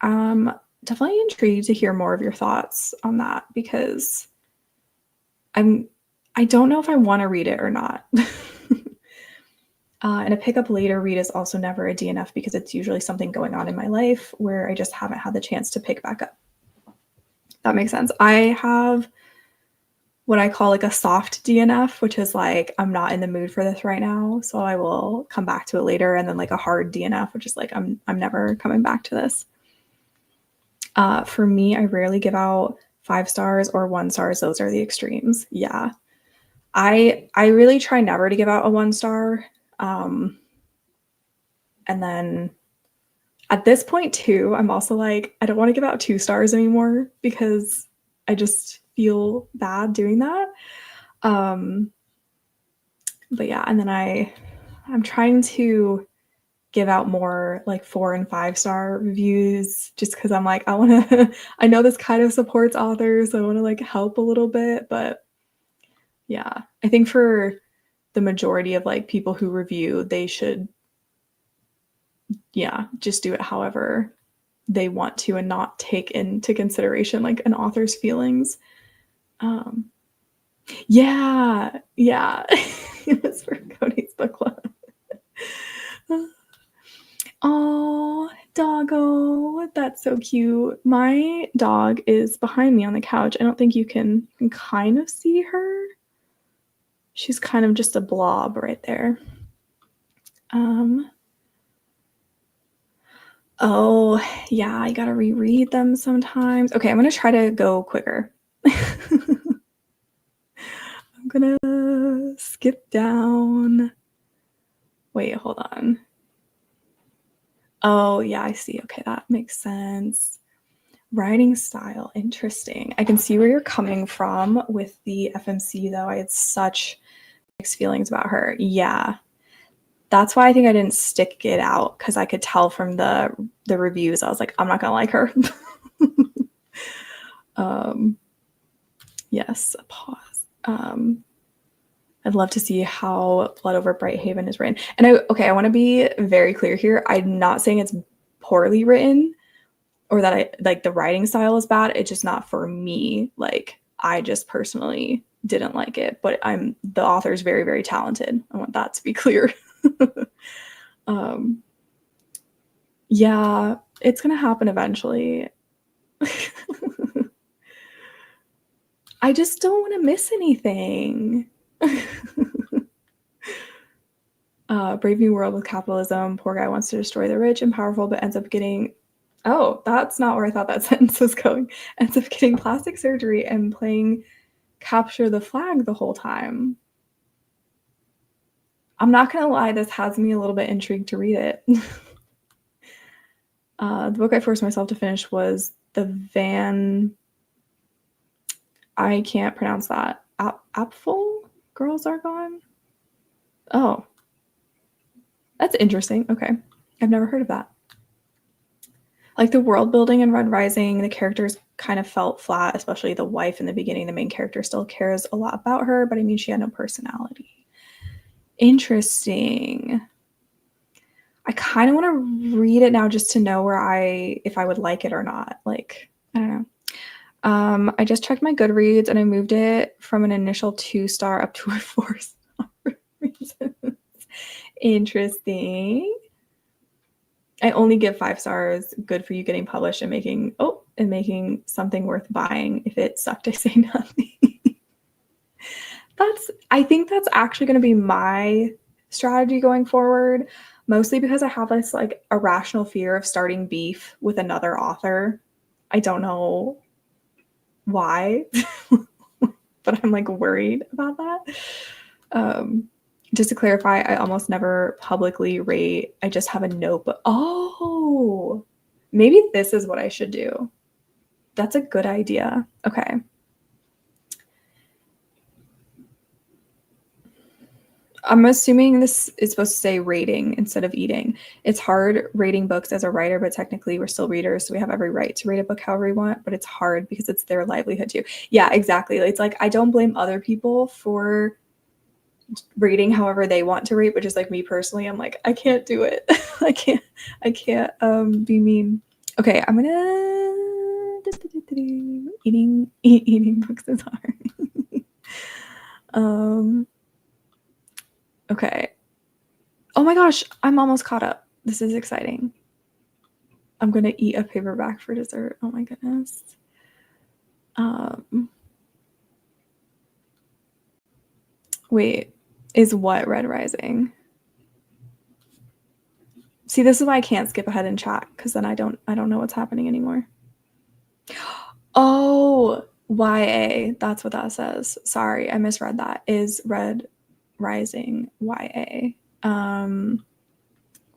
Definitely intrigued to hear more of your thoughts on that because I don't know if I want to read it or not. And a pick up later read is also never a DNF because it's usually something going on in my life where I just haven't had the chance to pick back up. That makes sense. I have what I call like a soft DNF, which is like, I'm not in the mood for this right now, so I will come back to it later. And then like a hard DNF, which is like, I'm never coming back to this. For me, I rarely give out 5 stars or 1 stars. Those are the extremes. Yeah. I really try never to give out a 1 star. And then at this point too, I'm also like, I don't want to give out 2 stars anymore because I just feel bad doing that. But yeah, and then I'm trying to give out more like 4 and 5-star reviews just because I'm like, I know this kind of supports authors, so I want to like help a little bit. But yeah, I think for the majority of like people who review, they should, yeah, just do it however they want to and not take into consideration like an author's feelings. Yeah. It was for Cody's book club. Oh, doggo, that's so cute. My dog is behind me on the couch. I don't think you can kind of see her. She's kind of just a blob right there. Oh, yeah, I gotta reread them sometimes. Okay, I'm gonna try to go quicker. I'm gonna skip down. Wait, hold on. Oh, yeah, I see. Okay, that makes sense. Writing style, interesting. I can see where you're coming from with the FMC, though. I had such mixed feelings about her. Yeah. That's why I think I didn't stick it out, because I could tell from the reviews. I was like, I'm not gonna like her. Yes, a pause. I'd love to see how Blood Over Brighthaven is written. And I want to be very clear here. I'm not saying it's poorly written or that I like the writing style is bad. It's just not for me. Like, I just personally didn't like it, but the author is very, very talented. I want that to be clear. Yeah, it's gonna happen eventually. I just don't want to miss anything. Brave New World with capitalism. Poor guy wants to destroy the rich and powerful, but ends up getting... Oh, that's not where I thought that sentence was going. Ends up getting plastic surgery and playing Capture the Flag the whole time. I'm not gonna lie, this has me a little bit intrigued to read it. The book I forced myself to finish was I can't pronounce that. Apfel? Girls Are Gone? Oh. That's interesting. Okay. I've never heard of that. Like the world building in Red Rising, the characters kind of felt flat, especially the wife in the beginning. The main character still cares a lot about her, but I mean, she had no personality. Interesting. I kind of want to read it now just to know if I would like it or not. Like, I don't know. I just checked my Goodreads and I moved it from an initial 2-star up to a 4-star reasons. Interesting. I only give 5 stars. Good for you getting published and making something worth buying. If it sucked, I say nothing. I think that's actually going to be my strategy going forward, mostly because I have this like irrational fear of starting beef with another author. I don't know why, but I'm like worried about that. Just to clarify, I almost never publicly rate. I just have a notebook. Oh, maybe this is what I should do. That's a good idea. Okay. I'm assuming this is supposed to say rating instead of eating. It's hard rating books as a writer, but technically we're still readers, so we have every right to rate a book however we want, but it's hard because it's their livelihood too. Yeah, exactly. It's like I don't blame other people for rating however they want to rate, but just like me personally, I'm like, I can't do it. I can't be mean. Okay, I'm gonna eating books is hard. Okay. Oh my gosh, I'm almost caught up. This is exciting. I'm gonna eat a paperback for dessert. Oh my goodness. Wait, is what Red Rising? See, this is why I can't skip ahead and chat, because then I don't know what's happening anymore. Oh, YA. That's what that says. Sorry, I misread that. Is Red Rising YA.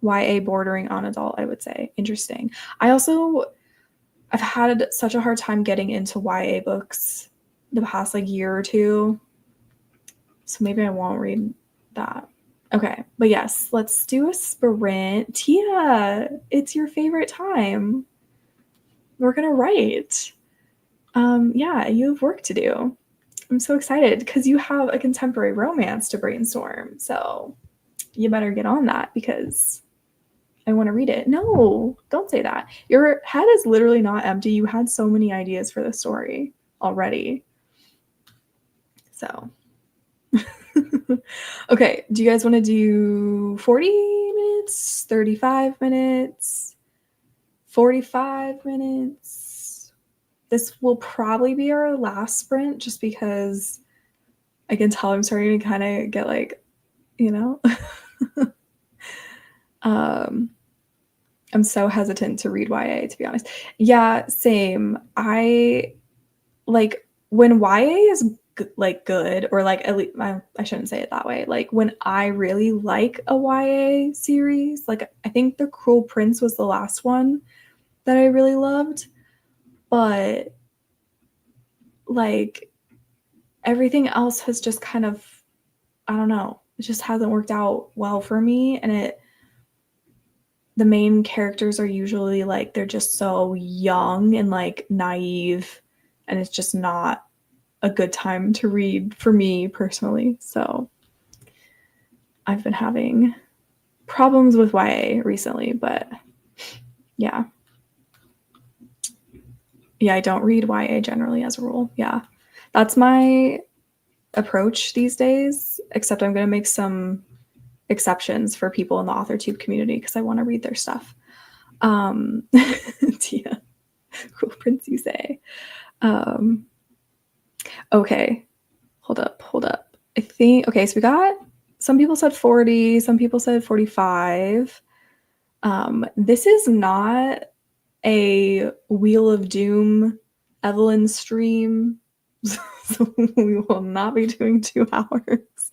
YA bordering on adult, I would say. Interesting. I've had such a hard time getting into YA books the past like year or two. So maybe I won't read that. Okay, but yes, let's do a sprint. Tia, it's your favorite time. We're gonna write. Yeah, you have work to do. I'm so excited because you have a contemporary romance to brainstorm. So you better get on that because I want to read it. No, don't say that. Your head is literally not empty. You had so many ideas for the story already. So, okay, do you guys want to do 40 minutes, 35 minutes, 45 minutes? This will probably be our last sprint just because I can tell I'm starting to kind of get like, you know, I'm so hesitant to read YA, to be honest. Yeah, same. I like when YA is like good, or like at least I shouldn't say it that way. Like when I really like a YA series, like I think The Cruel Prince was the last one that I really loved, but like everything else has just kind of, I don't know, it just hasn't worked out well for me. And the main characters are usually like they're just so young and like naive, and it's just not a good time to read for me personally. So I've been having problems with YA recently, but yeah. Yeah, I don't read YA generally as a rule. Yeah. That's my approach these days, except I'm going to make some exceptions for people in the AuthorTube community because I want to read their stuff. Tia, Cruel Prince, you say. Okay, hold up. I think, okay, so we got, some people said 40, some people said 45. This is not a Wheel of Doom Evelyn stream, so we will not be doing 2 hours.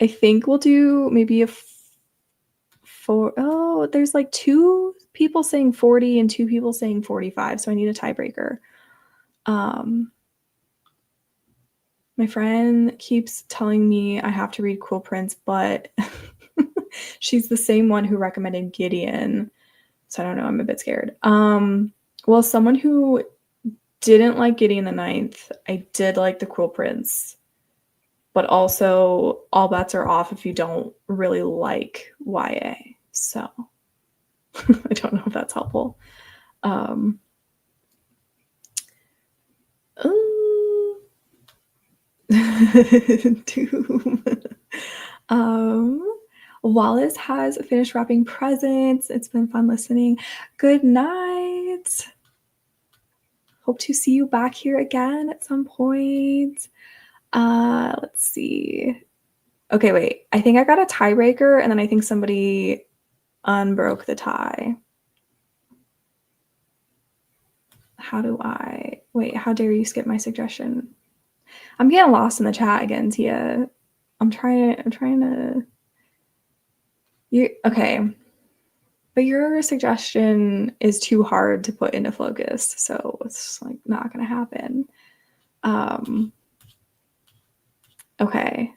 I think we'll do maybe there's like 2 people saying 40 and 2 people saying 45, so I need a tiebreaker. My friend keeps telling me I have to read Cruel Prince, but she's the same one who recommended Gideon. So I don't know, I'm a bit scared. Well, someone who didn't like Gideon the Ninth, I did like The Cruel Prince. But also, all bets are off if you don't really like YA. So I don't know if that's helpful. Um, Doom. Wallace has finished wrapping presents. It's been fun listening. Good night. Hope to see you back here again at some point. Let's see. Okay, wait. I think I got a tiebreaker, and then I think somebody unbroke the tie. How do I wait? How dare you skip my suggestion? I'm getting lost in the chat again, Tia. I'm trying to. You okay? But your suggestion is too hard to put into focus, so it's like not gonna happen. Okay.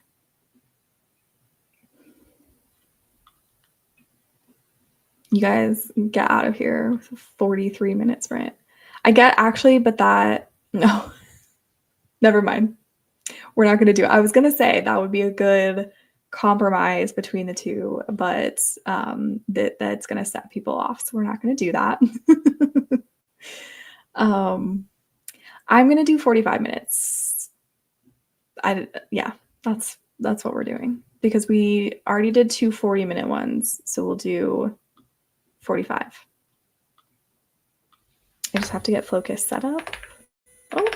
You guys get out of here with a 43-minute sprint. I get actually, but that no. Never mind. We're not gonna do it. I was gonna say that would be a good compromise between the two, but that's gonna set people off, so we're not gonna do that. I'm gonna do 45 minutes. Yeah, that's what we're doing because we already did 2 40-minute ones, so we'll do 45. I just have to get focus set up. Oh,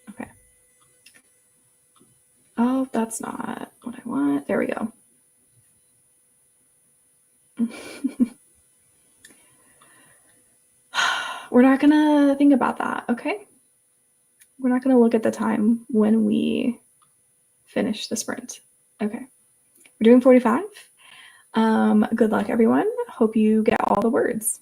okay. Oh, that's not what I want. There we go. We're not gonna think about that, okay? We're not gonna look at the time when we finish the sprint. Okay. We're doing 45. Good luck, everyone. Hope you get all the words.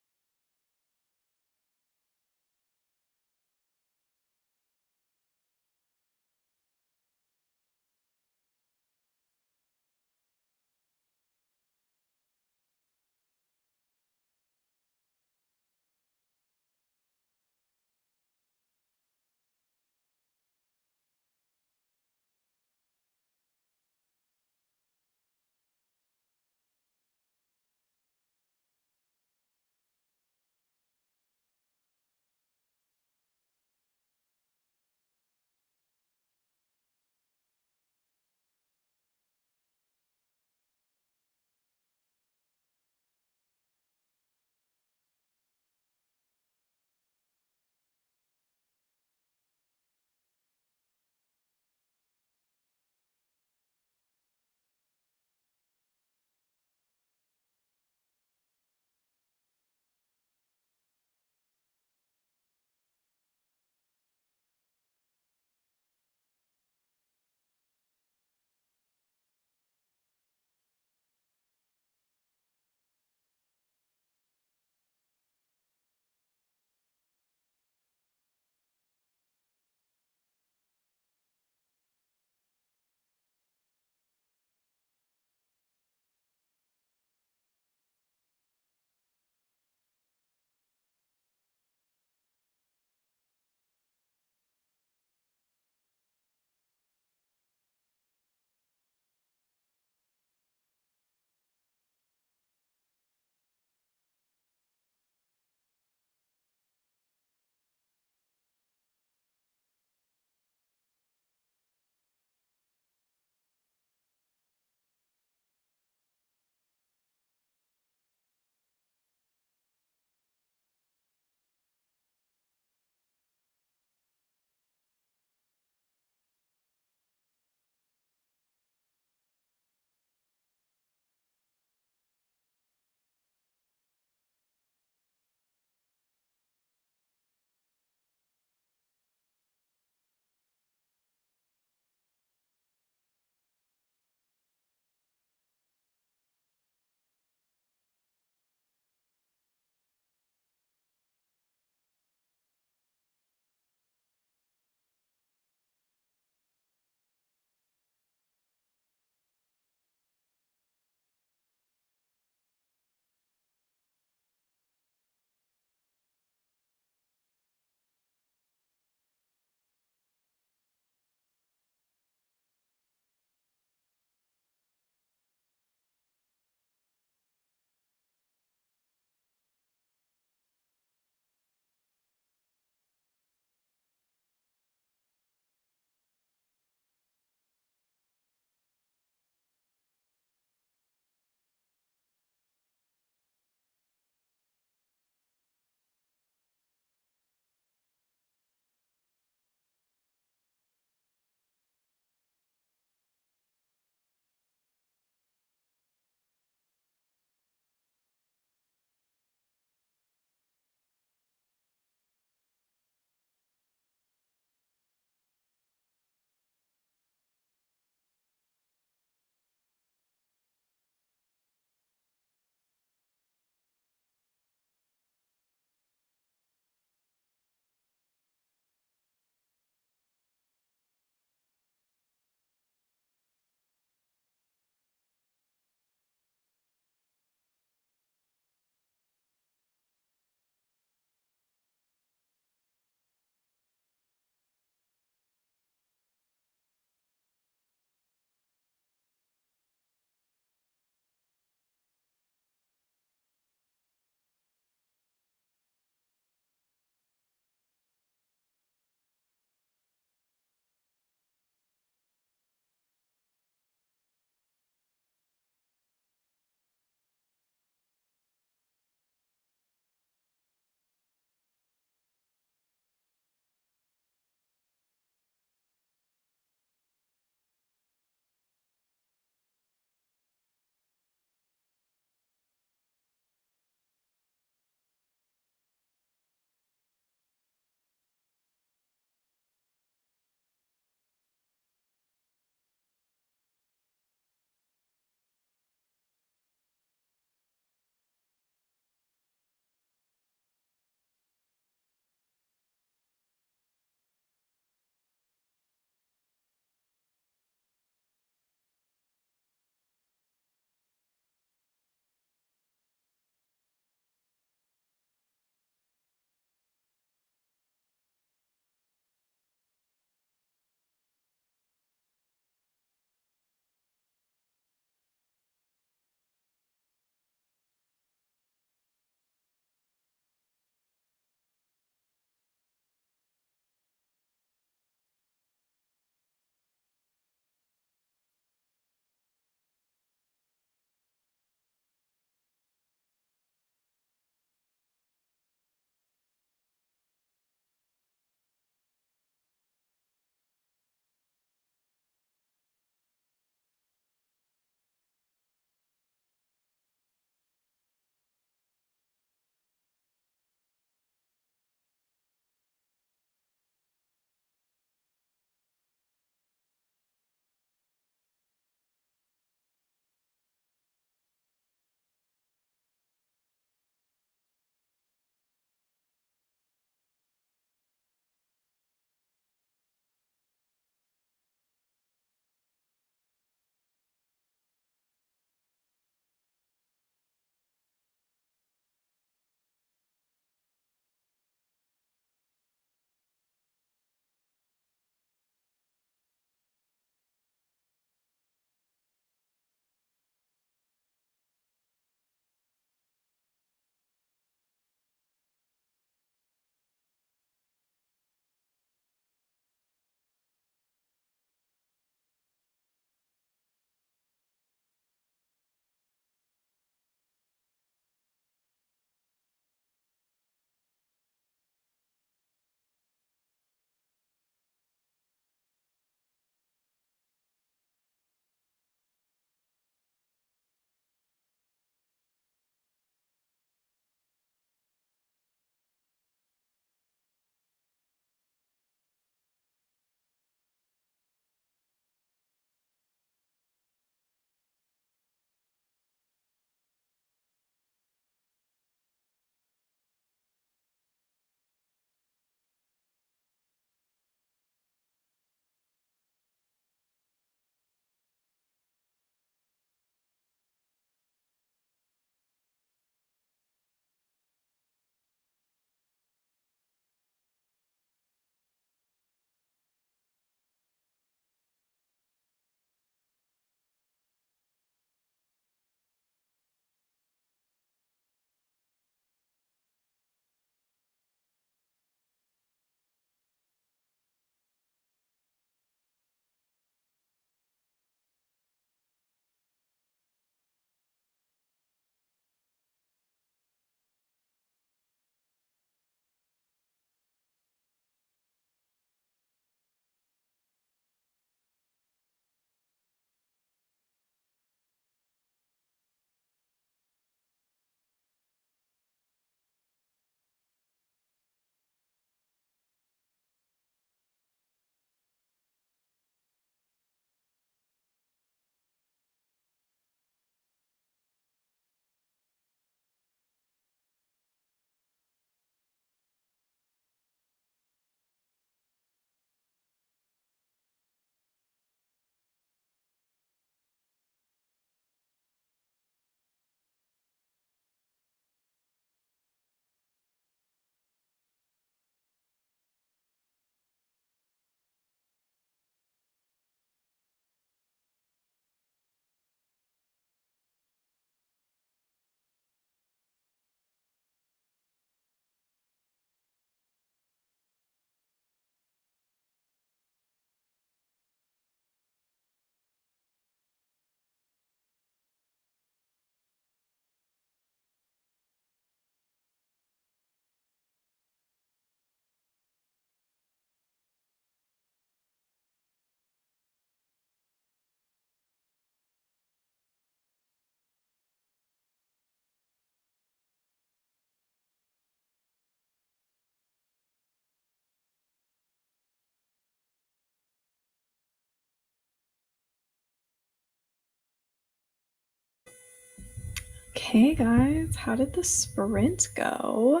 Okay, guys, how did the sprint go?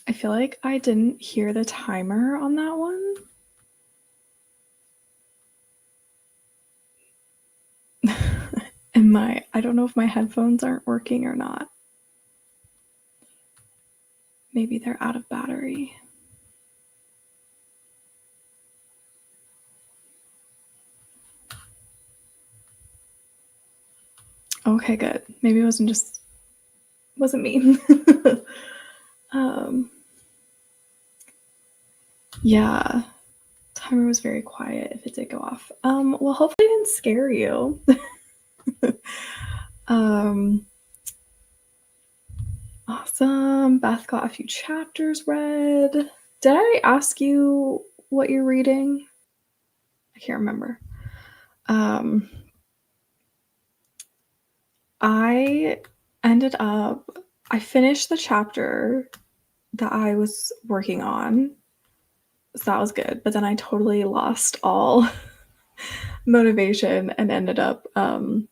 I feel like I didn't hear the timer on that one. I don't know if my headphones aren't working or not. Maybe they're out of battery. Okay, good. Maybe it wasn't me. Yeah, timer was very quiet if it did go off. Well, hopefully I didn't scare you. Awesome. Beth got a few chapters read. Did I ask you what you're reading? I can't remember. I finished the chapter that I was working on, so that was good. But then I totally lost all motivation and ended up kind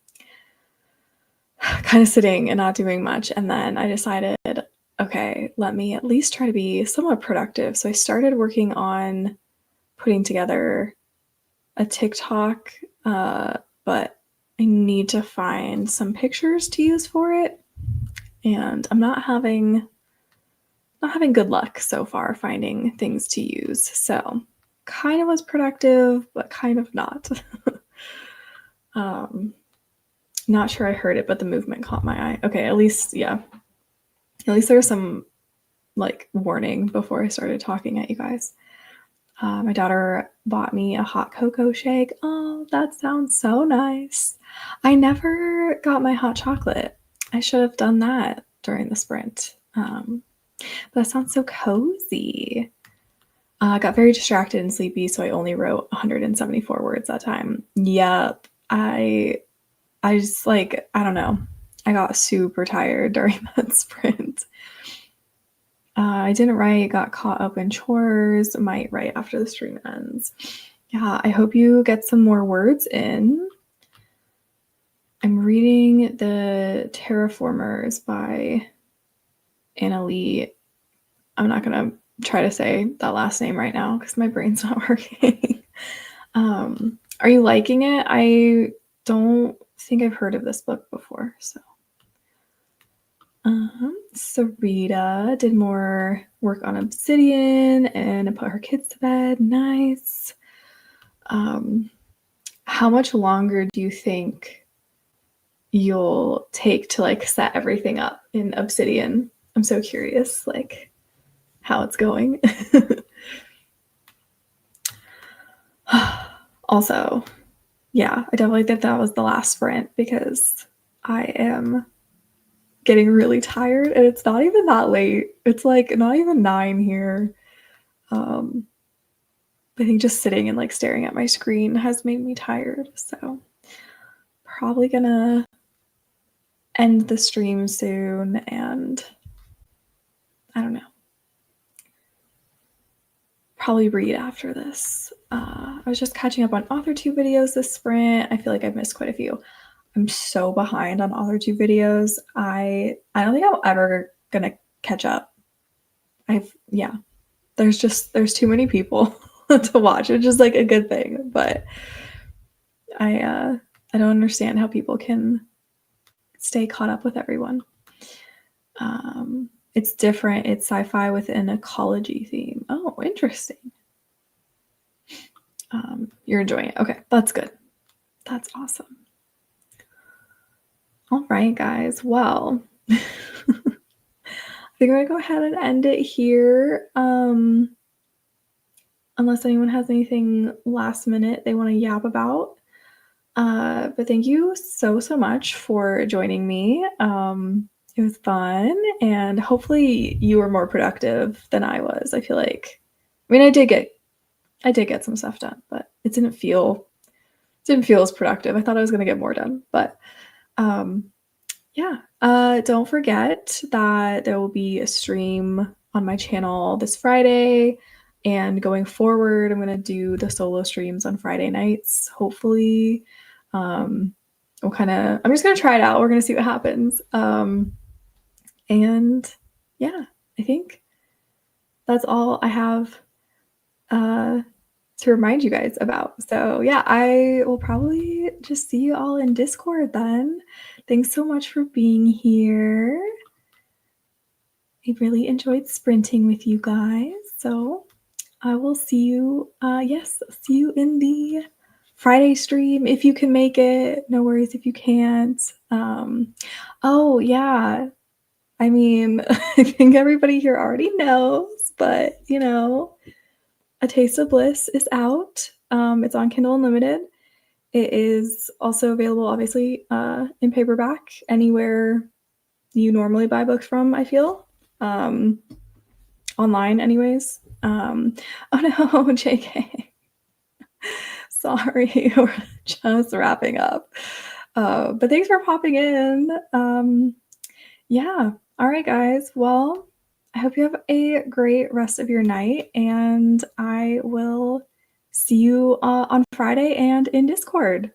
of sitting and not doing much. And then I decided, okay, let me at least try to be somewhat productive. So I started working on putting together a TikTok, but I need to find some pictures to use for it. And I'm not having good luck so far finding things to use. So kind of was productive, but kind of not. Not sure I heard it, but the movement caught my eye. Okay, at least there was some like warning before I started talking at you guys. My daughter bought me a hot cocoa shake. Oh, that sounds so nice. I never got my hot chocolate. I should have done that during the sprint. That sounds so cozy. I got very distracted and sleepy, so I only wrote 174 words that time. Yep. I just I don't know. I got super tired during that sprint. I didn't write, got caught up in chores, might write after the stream ends. Yeah, I hope you get some more words in. I'm reading The Terraformers by Anna Lee. I'm not going to try to say that last name right now because my brain's not working. Are you liking it? I don't think I've heard of this book before, so. Sarita did more work on Obsidian and put her kids to bed. Nice. How much longer do you think you'll take to set everything up in Obsidian? I'm so curious how it's going. Also, yeah, I definitely think that was the last sprint because I am getting really tired and it's not even that late. It's not even 9 here. I think just sitting and staring at my screen has made me tired. So probably gonna end the stream soon and I don't know. Probably read after this. I was just catching up on AuthorTube videos this sprint. I feel like I've missed quite a few. I'm so behind on AuthorTube videos. I don't think I'm ever gonna catch up. There's too many people to watch, which is a good thing, but I don't understand how people can stay caught up with everyone. It's different. It's sci-fi with an ecology theme. Oh, interesting. You're enjoying it. Okay, that's good. That's awesome. All right, guys. Well, I think I'm gonna go ahead and end it here. Unless anyone has anything last minute they want to yap about. But thank you so much for joining me. It was fun, and hopefully you were more productive than I was. I feel like, I did get some stuff done, but it didn't feel as productive. I thought I was gonna get more done, but yeah. Don't forget that there will be a stream on my channel this Friday. And going forward, I'm going to do the solo streams on Friday nights, hopefully. I'm just going to try it out. We're going to see what happens. And yeah, I think that's all I have to remind you guys about. So yeah, I will probably just see you all in Discord then. Thanks so much for being here. I really enjoyed sprinting with you guys. So I will see you, see you in the Friday stream if you can make it. No worries if you can't. Oh yeah, I mean, I think everybody here already knows, but you know, A Taste of Bliss is out. It's on Kindle Unlimited. It is also available, obviously, in paperback anywhere you normally buy books from, I feel. Online, anyways. Oh no, JK. Sorry, we're just wrapping up. But thanks for popping in. Yeah. All right, guys. Well, I hope you have a great rest of your night, and I will see you on Friday and in Discord.